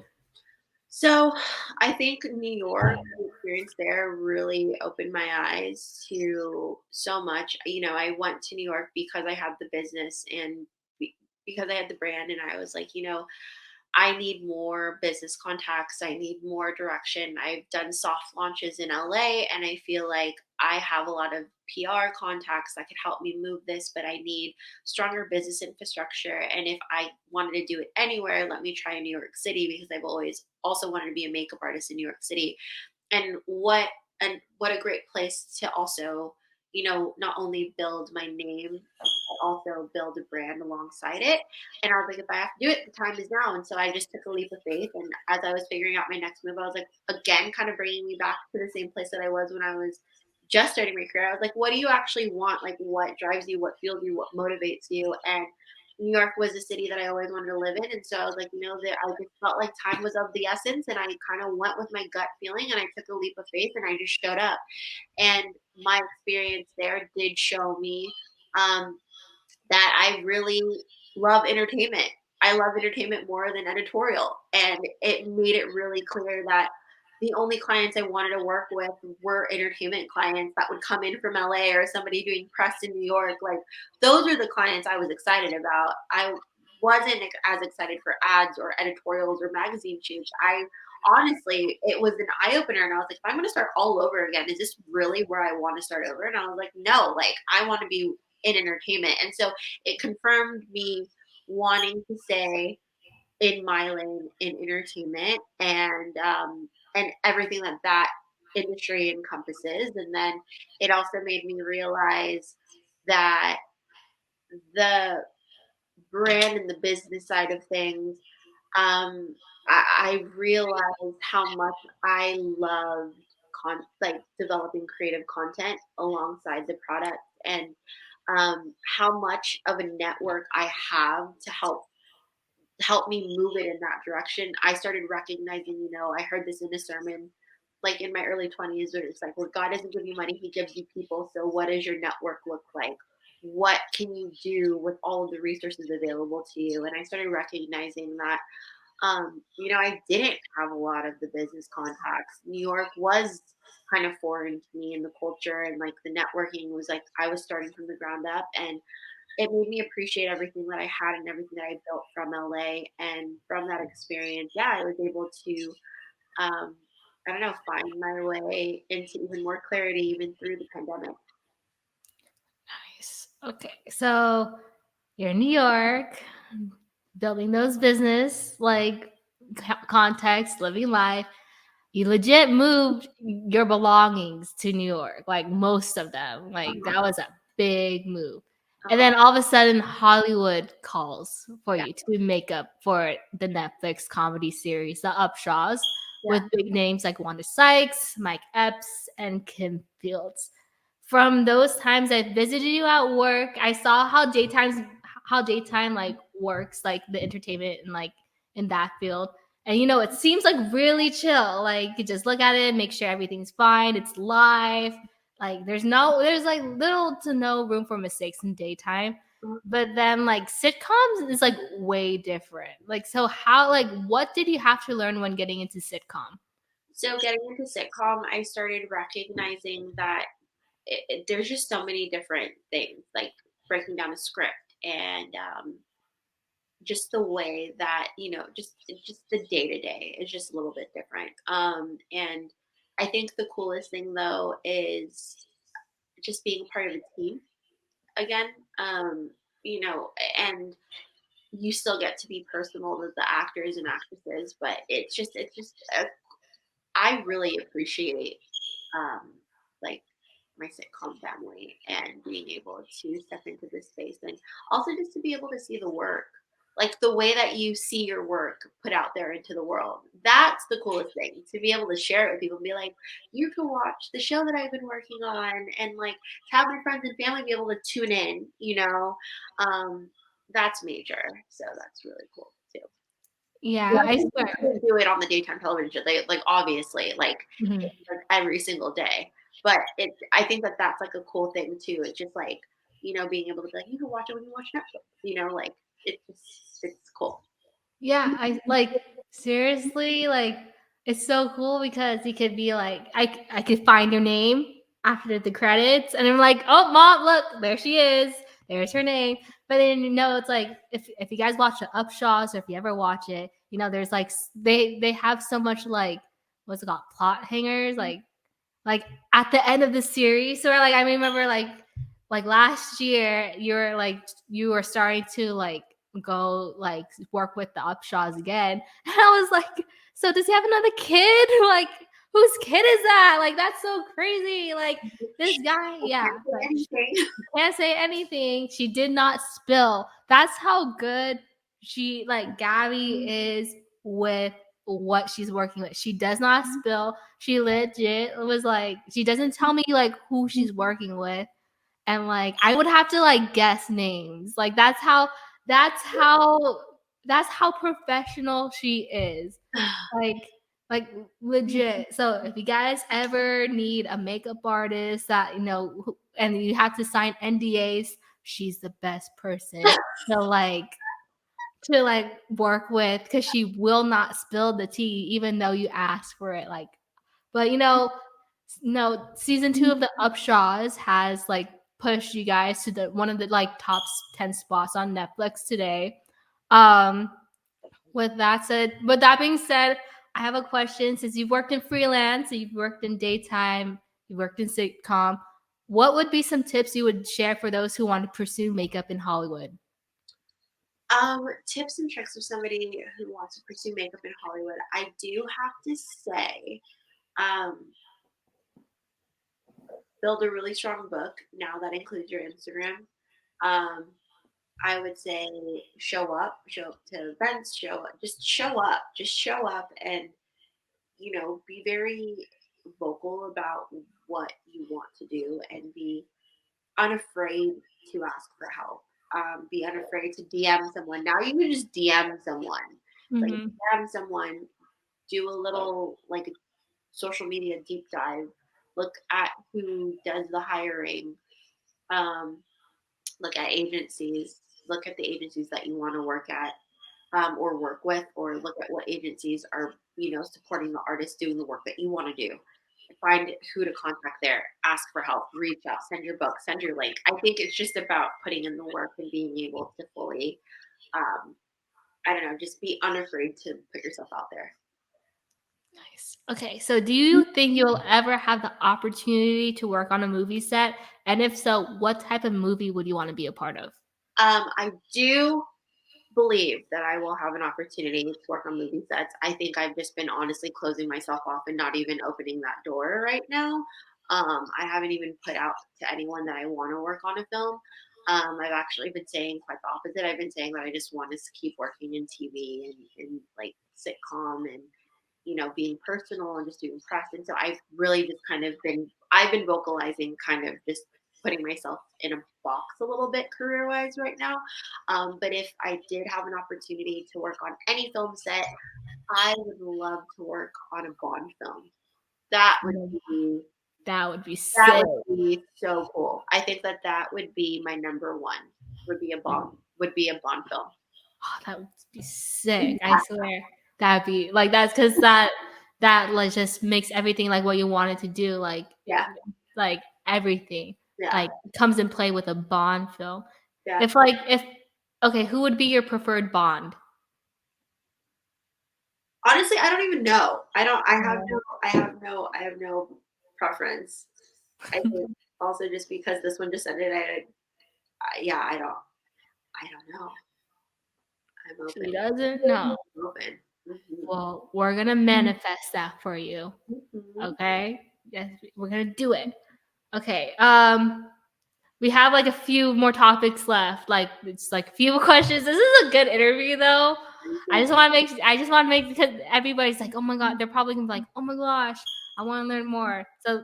So I think New York, the experience there really opened my eyes to so much. I went to New York because I had the business, and because I had the brand, and I was like, I need more business contacts. I need more direction. I've done soft launches in LA, and I feel like I have a lot of PR contacts that could help me move this, but I need stronger business infrastructure. And if I wanted to do it anywhere, let me try New York City, because I've always also wanted to be a makeup artist in New York City. And what a great place to also, not only build my name, but also build a brand alongside it. And I was like, if I have to do it, the time is now. And so I just took a leap of faith. And as I was figuring out my next move, I was like, again, kind of bringing me back to the same place that I was when I was just starting my career. I was like, what do you actually want? Like, what drives you? What fuels you? What motivates you? And New York was a city that I always wanted to live in. And so I was like, that I just felt like time was of the essence. And I kind of went with my gut feeling, and I took a leap of faith, and I just showed up. And my experience there did show me, that I really love entertainment. I love entertainment more than editorial. And it made it really clear that the only clients I wanted to work with were entertainment clients that would come in from LA or somebody doing press in New York. Like those are the clients I was excited about. I wasn't as excited for ads or editorials or magazine shoots. I honestly, it was an eye opener. And I was like, if I'm going to start all over again, is this really where I want to start over? And I was like, no, like I want to be in entertainment. And so it confirmed me wanting to stay in my lane in entertainment and everything that that industry encompasses. And then it also made me realize that the brand and the business side of things, I realized how much I loved like developing creative content alongside the product, and how much of a network I have to help me move it in that direction. I started recognizing, I heard this in a sermon like in my early 20s where it's like, well, God doesn't give you money, he gives you people. So what does your network look like? What can you do with all of the resources available to you? And I started recognizing that I didn't have a lot of the business contacts. New York was kind of foreign to me in the culture, and like the networking was like I was starting from the ground up, and it made me appreciate everything that I had and everything that I built from LA. And from that experience, yeah, I was able to, I don't know, find my way into even more clarity even through the pandemic. Nice. Okay. So you're in New York, building those business like contexts, living life. You legit moved your belongings to New York, like most of them. Like that was a big move. And Uh-huh. then all of a sudden, Hollywood calls for Yeah, you to make up for the Netflix comedy series, The Upshaws, yeah. with big names like Wanda Sykes, Mike Epps, and Kim Fields. From those times I visited you at work, I saw how daytime like works, like the entertainment and like in that field. And it seems like really chill. Like you just look at it, make sure everything's fine. It's live. Like there's like little to no room for mistakes in daytime. Uh-huh. But then like sitcoms is like way different. Like so how like what did you have to learn when getting into sitcom? So getting into sitcom, I started recognizing that there's just so many different things, like breaking down a script and just the way that just the day to day is just a little bit different. And I think the coolest thing though is just being part of a team again. um you know and you still get to be personal with the actors and actresses, but I really appreciate um like my sitcom family and being able to step into this space, and also just to be able to see the work, like the way that you see your work put out there into the world. That's the coolest thing, to be able to share it with people and be like, you can watch the show that I've been working on, and like to have my friends and family be able to tune in, um, that's major. So that's really cool too. Yeah, Yeah, I you swear. couldn't do it on the daytime television. Like obviously, Mhm. like every single day. But I think that that's like a cool thing too. It's just like, being able to be like, you can watch it when you watch Netflix. Like it's cool. Yeah, I like seriously like it's so cool because you could be like I could find your name after the credits and I'm like, "Oh, mom, look, there she is. There's her name." But then it's like if you guys watch the Upshaws or if you ever watch it, there's like they have so much like what's it called? Plot hangers like at the end of the series. So like I remember like last year you were starting to like go like work with the Upshaws again. And I was like, so does he have another kid? Like whose kid is that? Like that's so crazy. Like this guy, I yeah. can't say Like anything. can't say anything. She did not spill. That's how good she like Gabby is with what she's working with. She does not spill. She legit was like she doesn't tell me like who she's working with. And like I would have to like guess names. Like that's how that's how professional she is. Like like legit. So if you guys ever need a makeup artist that and you have to sign NDAs, she's the best person to like to like work with because she will not spill the tea even though you ask for it. Like, but no, season 2 of the Upshaws has like pushed you guys to the one of the like top 10 spots on Netflix today. Um, with that being said, I have a question. Since you've worked in freelance, you've worked in daytime, you've worked in sitcom, what would be some tips you would share for those who want to pursue makeup in Hollywood? Tips and tricks for somebody who wants to pursue makeup in Hollywood. I do have to say, um, build a really strong book. Now that includes your Instagram. Um, I would say show up, show up to events, just show up and, be very vocal about what you want to do and be unafraid to ask for help. Be unafraid to DM someone. Now you can just DM someone. Like Mm-hmm. DM someone, do a little like social media deep dive, look at who does the hiring, um, look at agencies, look at the agencies that you want to work at, or work with, or look at what agencies are, supporting the artist doing the work that you want to do. Find who to contact there, ask for help, reach out, send your book, send your link. I think it's just about putting in the work and being able to fully, um, I don't know, just be unafraid to put yourself out there. Nice. Okay, so do you think you'll ever have the opportunity to work on a movie set? And if so, what type of movie would you want to be a part of? I do believe that I will have an opportunity to work on movie sets. I think I've just been honestly closing myself off and not even opening that door right now. I haven't even put out to anyone that I want to work on a film. I've actually been saying quite the opposite. I've been saying that I just want to keep working in TV and like sitcom and being personal and just doing press. And so I've really just I've been vocalizing kind of just putting myself in a box a little bit career wise right now. But if I did have an opportunity to work on any film set, I would love to work on a Bond film. That would be That would be that sick. would be so cool. I think that would be my number one. Would be a Bond film. Oh, that would be sick. I swear. That'd be like that's because that like just makes everything like what you wanted to do, Yeah, like everything yeah, like comes in play with a Bond film. yeah. If okay, who would be your preferred Bond? Honestly, I don't even know. I don't. I have no preference. I think also just because this one just ended, yeah, I don't know. I'm She open. doesn't know. I'm open. Mhm. Well, we're gonna manifest that for you. Mhm. Okay? Yes, we're gonna do it. Okay. We have like a few more topics left. Like it's like a few questions. This is a good interview though. Thank you. I just want to make because everybody's like, oh my god, they're probably gonna be like, oh my gosh, I want to learn more. So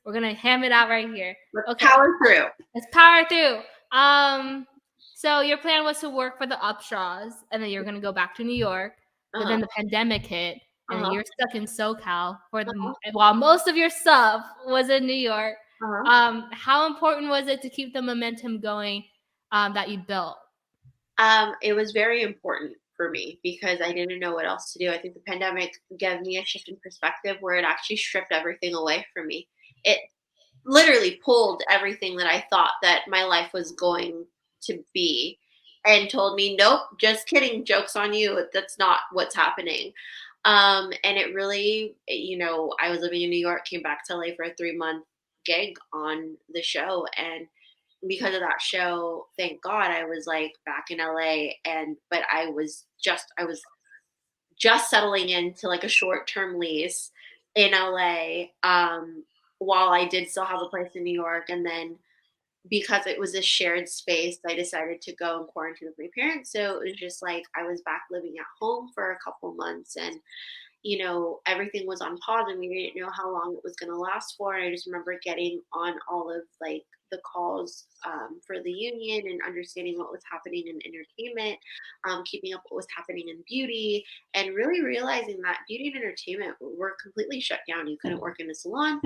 we're gonna ham it out right here. Let's Okay, power through. let's power through. So your plan was to work for the Upshaws, and then you're gonna go back to New York. But Uh-huh. then the pandemic hit, and then Uh-huh. you're stuck in SoCal Uh-huh. while most of your stuff was in New York. Uh-huh. How important was it to keep the momentum going that you built? It was very important for me because I didn't know what else to do. I think the pandemic gave me a shift in perspective where it actually stripped everything away from me. It literally pulled everything that I thought that my life was going to be and told me, nope, just kidding, joke's on you. That's not what's happening. And it really, I was living in New York, came back to LA for a 3-month gig on the show. And because of that show, thank God I was like back in LA but I was just settling into like a short-term lease in LA, while I did still have a place in New York. And then because it was a shared space, I decided to go and quarantine with my parents. So it was just like I was back living at home for a couple months, and everything was on pause and we didn't know how long it was going to last for. And I just remember getting on all of like the calls, for the union and understanding what was happening in entertainment, keeping up what was happening in beauty, and really realizing that beauty and entertainment were completely shut down. You couldn't work in a salon,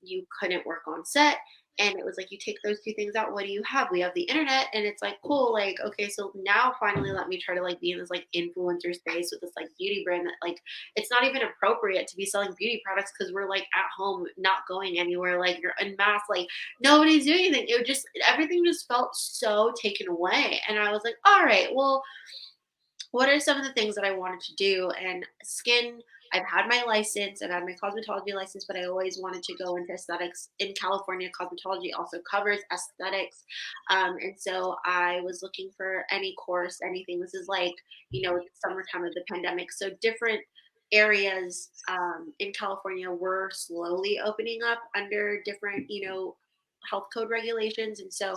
you couldn't work on set. And it was like, you take those two things out, what do you have? We have the internet. And it's like, cool. Like, okay, so now finally let me try to like be in this like influencer space with this like beauty brand that like, it's not even appropriate to be selling beauty products because we're like at home, not going anywhere. Like you're en masse, like nobody's doing anything. It just, everything just felt so taken away. And I was like, all right, well, what are some of the things that I wanted to do? And skin, I've had my license, I've had my cosmetology license, but I always wanted to go into aesthetics. In California, cosmetology also covers aesthetics. And so I was looking for any course, anything. This is like, summertime of the pandemic. So different areas in California were slowly opening up under different, health code regulations. And so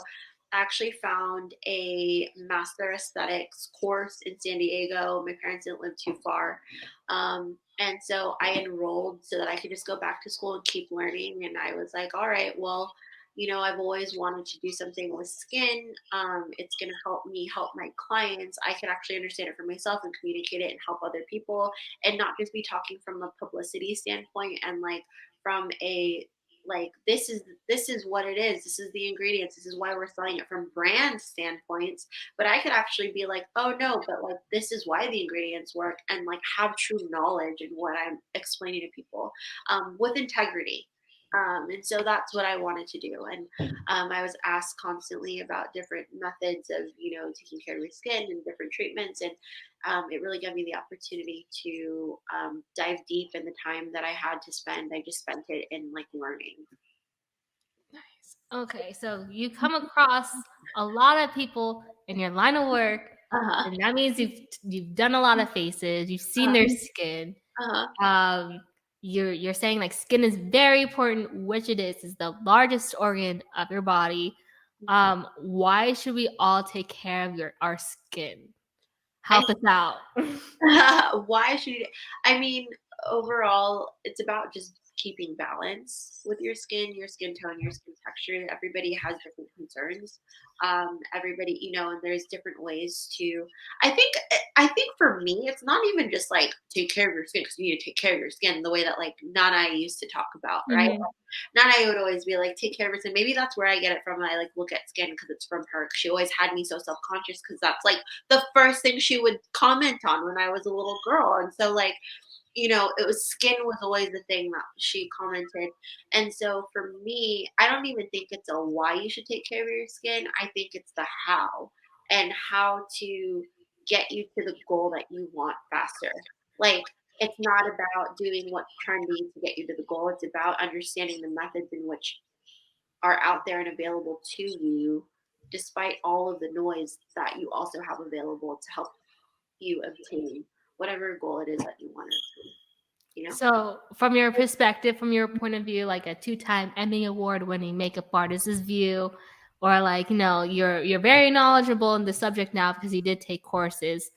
actually found a master aesthetics course in San Diego. My parents didn't live too far. And so I enrolled so that I could just go back to school and keep learning. And I was like, all right, well, I've always wanted to do something with skin. It's going to help me help my clients. I can actually understand it for myself and communicate it and help other people and not just be talking from a publicity standpoint and like from a like this is what it is, this is the ingredients, this is why we're selling it from brand standpoints. But I could actually be like, oh no, but like this is why the ingredients work, and like have true knowledge in what I'm explaining to people, with integrity. And so that's what I wanted to do. And I was asked constantly about different methods of, taking care of your skin and different treatments. And it really gave me the opportunity to dive deep in the time that I had to spend. I just spent it in like learning. Nice. Okay, so you come across a lot of people in your line of work, Uh-huh. and that means you've done a lot of faces, you've seen their skin. Uh-huh. Um, you're saying like skin is very important, which it is the largest organ of your body. Why should we all take care of our skin? I Help us out. Why should you? I mean, overall, it's about just keeping balance with your skin tone, your skin texture. Everybody has different concerns. Everybody, and there's different ways to. I think, I think for me, it's not even just like take care of your skin because you need to take care of your skin the way that like Nana I used to talk about, right? Mhm. Nana I would always be like, take care of your skin. Maybe that's where I get it from. I like look at skin because it's from her. She always had me so self conscious because that's like the first thing she would comment on when I was a little girl. And so like, it was skin was always the thing that she commented. And so for me, I don't even think it's a why you should take care of your skin. I think it's the how, and how to get you to the goal that you want faster. Like, it's not about doing what's trendy to get you to the goal. It's about understanding the methods in which are out there and available to you, despite all of the noise that you also have available to help you obtain whatever goal it is that you want to obtain, you know? So, from your perspective, from your point of view, like a two-time Emmy award-winning makeup artist's view, or like you're very knowledgeable in the subject now because you did take courses.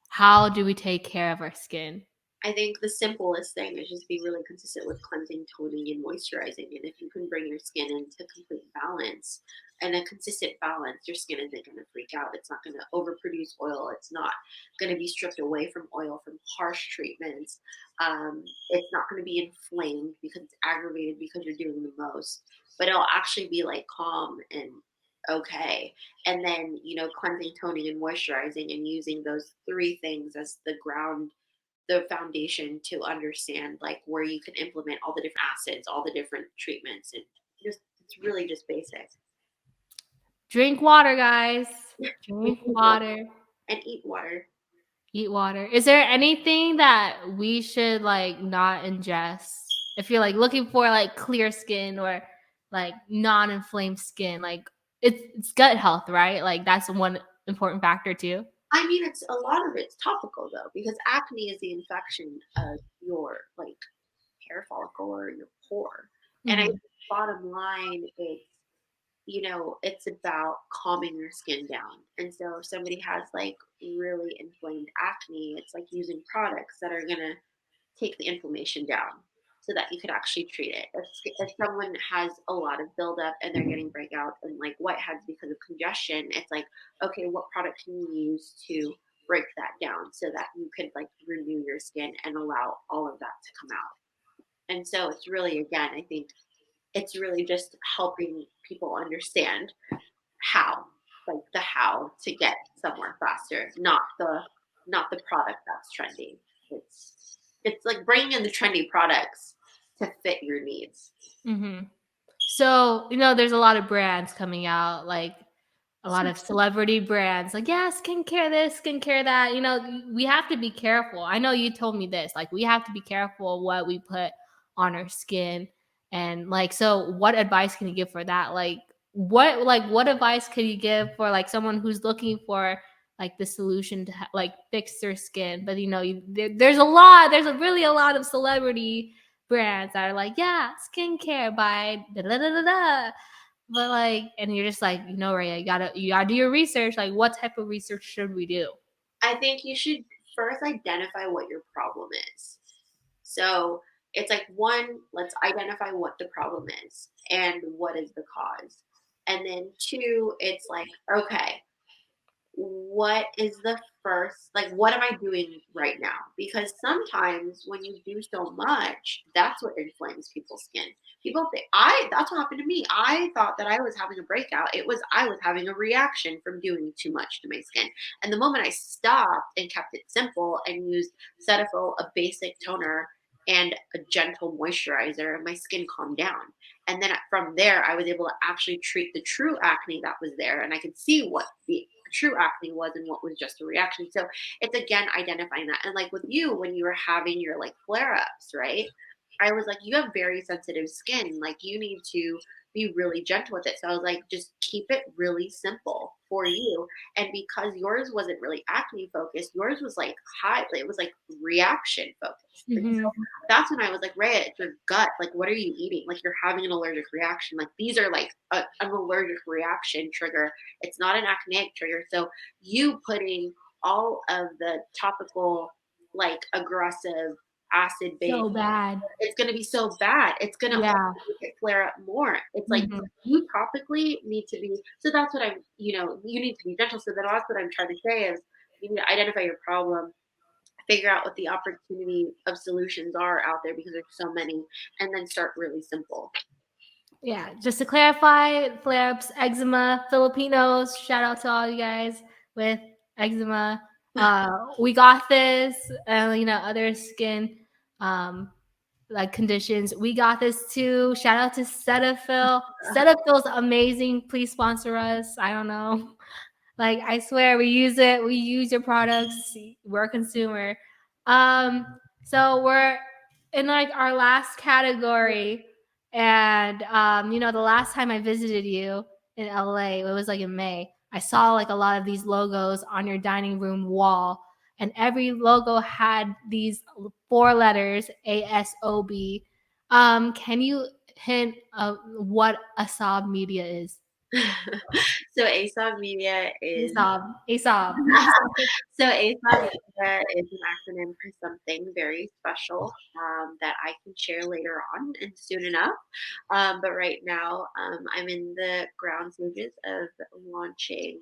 How do we take care of our skin? I think the simplest thing is just be really consistent with cleansing, toning, and moisturizing. And if you can bring your skin into complete balance and a consistent balance, your skin isn't going to freak out. It's not going to overproduce oil. It's not going to be stripped away from oil from harsh treatments. It's not going to be inflamed because it's aggravated because you're doing the most. But it'll actually be like calm and okay. And then, cleansing, toning, and moisturizing, and using those three things as the foundation to understand like where you can implement all the different acids, all the different treatments, and just it's really just basic. Drink water, guys. And Drink eat water. water. And eat water. Eat water. Is there anything that we should like not ingest if you're like looking for like clear skin or like non-inflamed skin? Like it's gut health, right? Like that's one important factor too. I mean, it's a lot of it's topical though, because acne is the infection of your like hair follicle or your pore. And I think Mhm. bottom line is, it's about calming your skin down. And so if somebody has like really inflamed acne, it's like using products that are gonna take the inflammation down so that you could actually treat it. If someone has a lot of buildup and they're getting breakouts and like whiteheads because of congestion, it's like, okay, what product can you use to break that down so that you could like renew your skin and allow all of that to come out? And so it's really, again, I think it's really just helping people understand how, like the how to get somewhere faster, not the product that's trending. It's like bringing in the trendy products to fit your needs. Mm-hmm. So, there's a lot of brands coming out, like a lot of celebrity brands, like, yeah, skincare this, skincare that. We have to be careful. I know you told me this, like, we have to be careful what we put on our skin. And like, so what advice can you give for that? What advice could you give for like someone who's looking for like the solution to like fix their skin? But there's really a lot of celebrity brands that are like, yeah, skincare by da da da da da. But like, and you're just like, Reya, you gotta do your research. Like, what type of research should we do? I think you should first identify what your problem is. So it's like one, let's identify what the problem is and what is the cause. And then two, it's like, okay, what is the first, like what am I doing right now? Because sometimes when you do so much, that's what inflames people's skin. People think, that's what happened to me. I thought that I was having a breakout. It was I was having a reaction from doing too much to my skin. And the moment I stopped and kept it simple and used Cetaphil, a basic toner, and a gentle moisturizer, my skin calmed down. And then from there, I was able to actually treat the true acne that was there, and I could see what the true acne was and what was just a reaction. So it's again identifying that. And like with you, when you were having your like flare ups, right? I was like, you have very sensitive skin. Like you need to be really gentle with it. So I was like, just keep it really simple for you. And because yours wasn't really acne focused, yours was like high, it was like reaction focused. And Mm-hmm. so that's when I was like, Reya, it's your gut. Like, what are you eating? Like, you're having an allergic reaction. Like, these are like an allergic reaction trigger. It's not an acneic trigger. So you putting all of the topical, like aggressive acid based, So bad. it's going to be so bad. It's going to only Yeah. make it flare up more. It's like Mm-hmm. you topically need to be. So that's what I'm, you need to be gentle. So then that's what I'm trying to say is you need to identify your problem, figure out what the opportunity of solutions are out there because there's so many, and then start really simple. Yeah, just to clarify, flare-ups, eczema, Filipinos, shout out to all you guys with eczema. We got this, and other skin um, like conditions. We got this too. Shout out to Cetaphil. Cetaphil's amazing. Please sponsor us. I don't know. Like I swear, we use it. We use your products. We're a consumer. So we're in like our last category, and the last time I visited you in LA, it was like in May. I saw like a lot of these logos on your dining room wall, and every logo had these 4 letters ASOB. Can you hint of what Asab Media is? So ASOB Media is ASOB. so ASOB Media is an acronym for something very special that I can share later on and soon enough. But right now, I'm in the ground stages of launching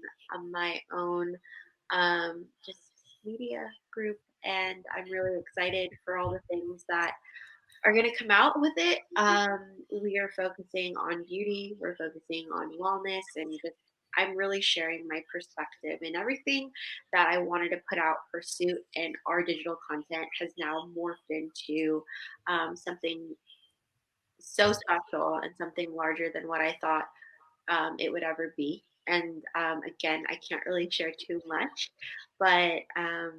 my own just media group, and I'm really excited for all the things that are going to come out with it. We are focusing on beauty, we're focusing on wellness, and just I'm really sharing my perspective, and everything that I wanted to put out for Suit and our digital content has now morphed into something so special and something larger than what I thought it would ever be. And again, I can't really share too much, but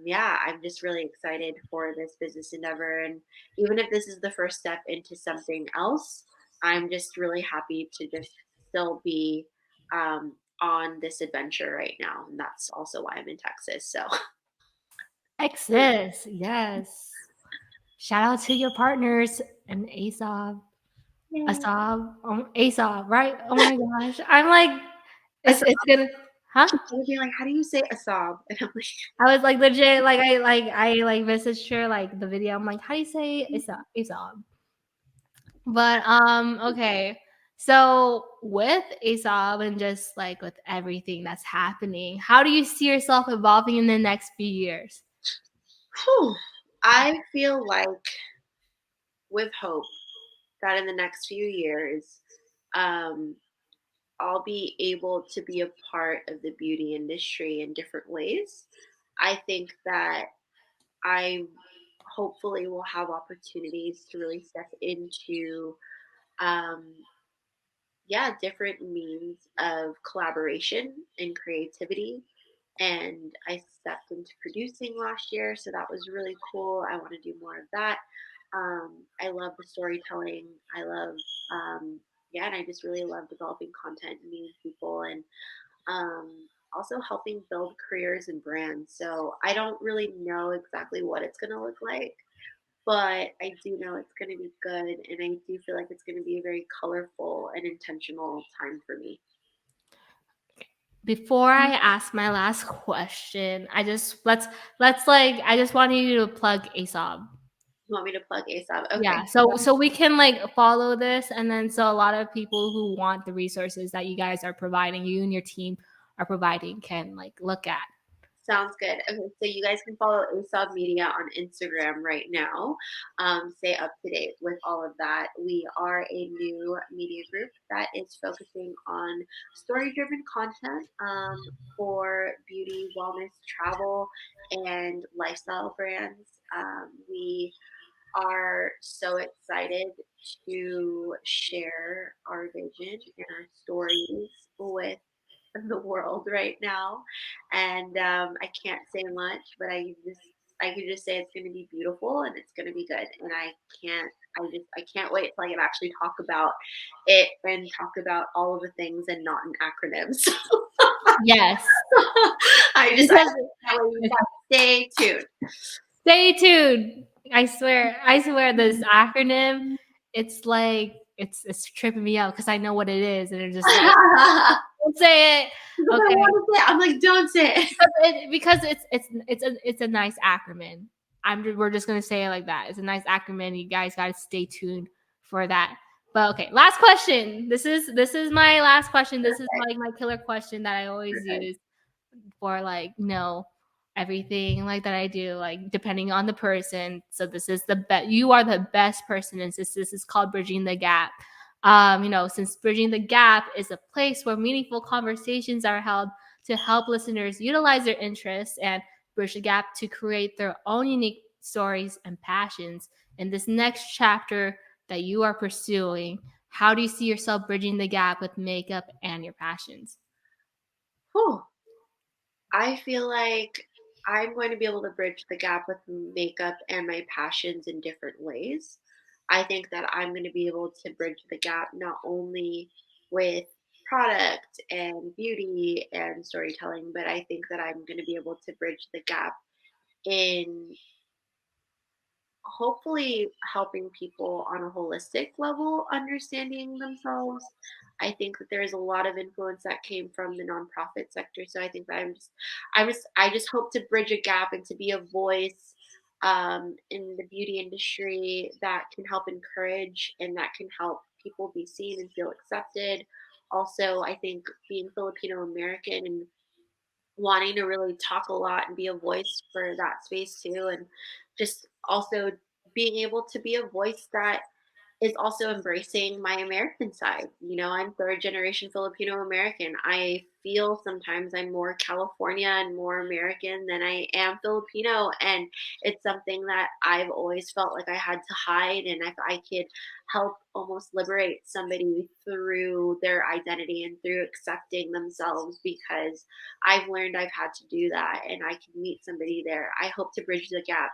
yeah, I'm just really excited for this business endeavor. And even if this is the first step into something else, I'm just really happy to just still be on this adventure right now. And that's also why I'm in Texas. So, Texas, yes. Shout out to your partners and Asav. yay. Asav, Asav, right? Oh my gosh. I'm like, it's Asab, it's gonna, huh? I would be like, how do you say Asab? And I'm like, I was like legit, I messaged her like the video. I'm like, how do you say Asav? Asav. But okay. So with Asav and just like with everything that's happening, how do you see yourself evolving in the next few years? whew, I feel like with hope. that in the next few years, um, I'll be able to be a part of the beauty industry in different ways. I think that I hopefully will have opportunities to really step into, um, yeah, different means of collaboration and creativity. And I stepped into producing last year, so that was really cool. I want to do more of that. I love the storytelling. I love, yeah, and I just really love developing content and meeting people and also helping build careers and brands. So I don't really know exactly what it's going to look like, but I do know it's going to be good. And I do feel like it's going to be a very colorful and intentional time for me. Before I ask my last question, I just want you to plug ASOB. You want me to plug ASAP? Okay. Yeah, so we can like follow this, and then so a lot of people who want the resources that you guys are providing, you and your team are providing, can like look at. Sounds good. Okay, so you guys can follow ASOB Media on Instagram right now. Stay up to date with all of that. We are a new media group that is focusing on story driven content for beauty, wellness, travel, and lifestyle brands. We are so excited to share our vision and our stories with the world right now, and I can't say much, but I can just say it's going to be beautiful and it's going to be good, and can't I can't wait till I can actually talk about it and talk about all of the things and not in acronyms. Yes, I just because can't wait. Stay tuned. stay tuned. I swear, this acronym, it's like it's tripping me out because I know what it is, and it's just like, don't say it. Because I Okay, want to say it. I'm like, don't say it. because it's a nice acronym. We're just gonna say it like that. It's a nice acronym. You guys gotta stay tuned for that. But okay, last question. This is my last question. This is like my killer question that I always use for like everything like that I do, like depending on the person. So this is the best. You are the best person, and this is called bridging the gap. Since bridging the gap is a place where meaningful conversations are held to help listeners utilize their interests and bridge the gap to create their own unique stories and passions. In this next chapter that you are pursuing, how do you see yourself bridging the gap with makeup and your passions? Whew. I feel like I'm going to be able to bridge the gap with makeup and my passions in different ways. I think that I'm going to be able to bridge the gap not only with product and beauty and storytelling, but I think that I'm going to be able to bridge the gap in hopefully helping people on a holistic level understanding themselves. I think that there's a lot of influence that came from the nonprofit sector. So I think that I just hope to bridge a gap and to be a voice in the beauty industry that can help encourage and that can help people be seen and feel accepted. Also, I think being Filipino American and wanting to really talk a lot and be a voice for that space too, and just also being able to be a voice that is also embracing my American side. I'm third generation Filipino American. I feel sometimes I'm more California and more American than I am Filipino. And it's something that I've always felt like I had to hide. And if I could help almost liberate somebody through their identity and through accepting themselves, because I've learned I've had to do that and I can meet somebody there. I hope to bridge the gap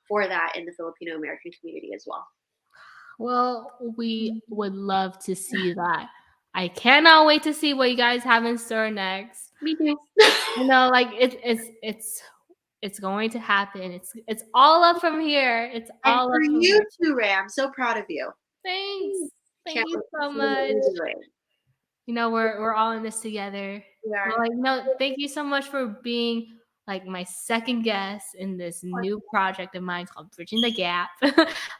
for that in the Filipino American community as well. Well, we would love to see that. I cannot wait to see what you guys have in store next. Me too. Like it's going to happen. It's all up from here. It's And all for up from you here. too, Ray, I'm so proud of you. Thanks. Thank Can't you wait to so see what much. you're doing. We're all in this together. We are. Well, thank you so much for being like my second guest in this new project of mine called Bridging the Gap.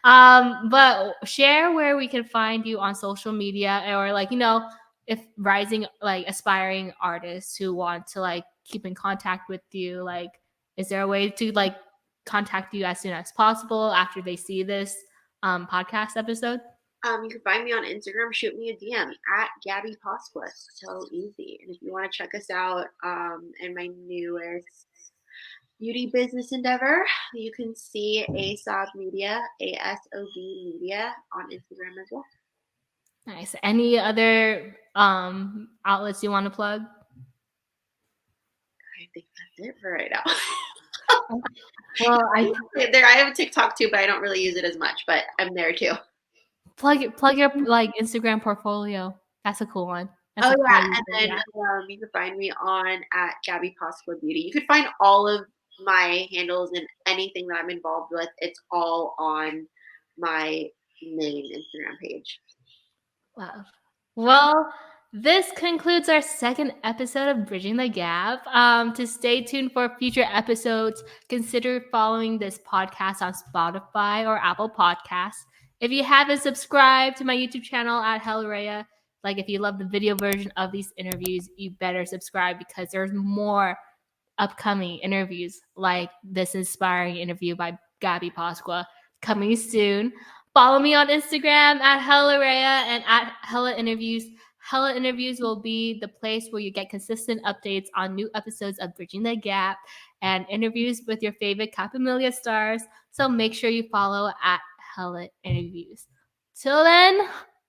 But share where we can find you on social media, or like, if rising like aspiring artists who want to like keep in contact with you, like, is there a way to like contact you as soon as possible after they see this podcast episode? You can find me on Instagram. Shoot me a DM at Gabbi Pascua. So easy. And if you want to check us out in my newest beauty business endeavor, you can see ASOB Media, ASOB Media on Instagram as well. Nice. Any other outlets you want to plug? I think that's it for right now. Well, I have a TikTok too, but I don't really use it as much. But I'm there too. plug your like Instagram portfolio. That's a cool one. That's Oh a yeah, cool and then yeah. you can find me on at Gabbi Pascua Beauty. You can find all of my handles and anything that I'm involved with. It's all on my main Instagram page. Wow. Well, this concludes our second episode of Bridging the Gap. To stay tuned for future episodes, consider following this podcast on Spotify or Apple Podcasts. If you haven't subscribed to my YouTube channel at Reya, like if you love the video version of these interviews, you better subscribe because there's more upcoming interviews like this inspiring interview by Gabbi Pascua coming soon. Follow me on Instagram at Reya and at Hella Interviews. Hella Interviews will be the place where you get consistent updates on new episodes of Bridging the Gap and interviews with your favorite Capamilia stars. So make sure you follow at Hella Interviews. Till then,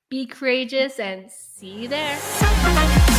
be courageous and see you there.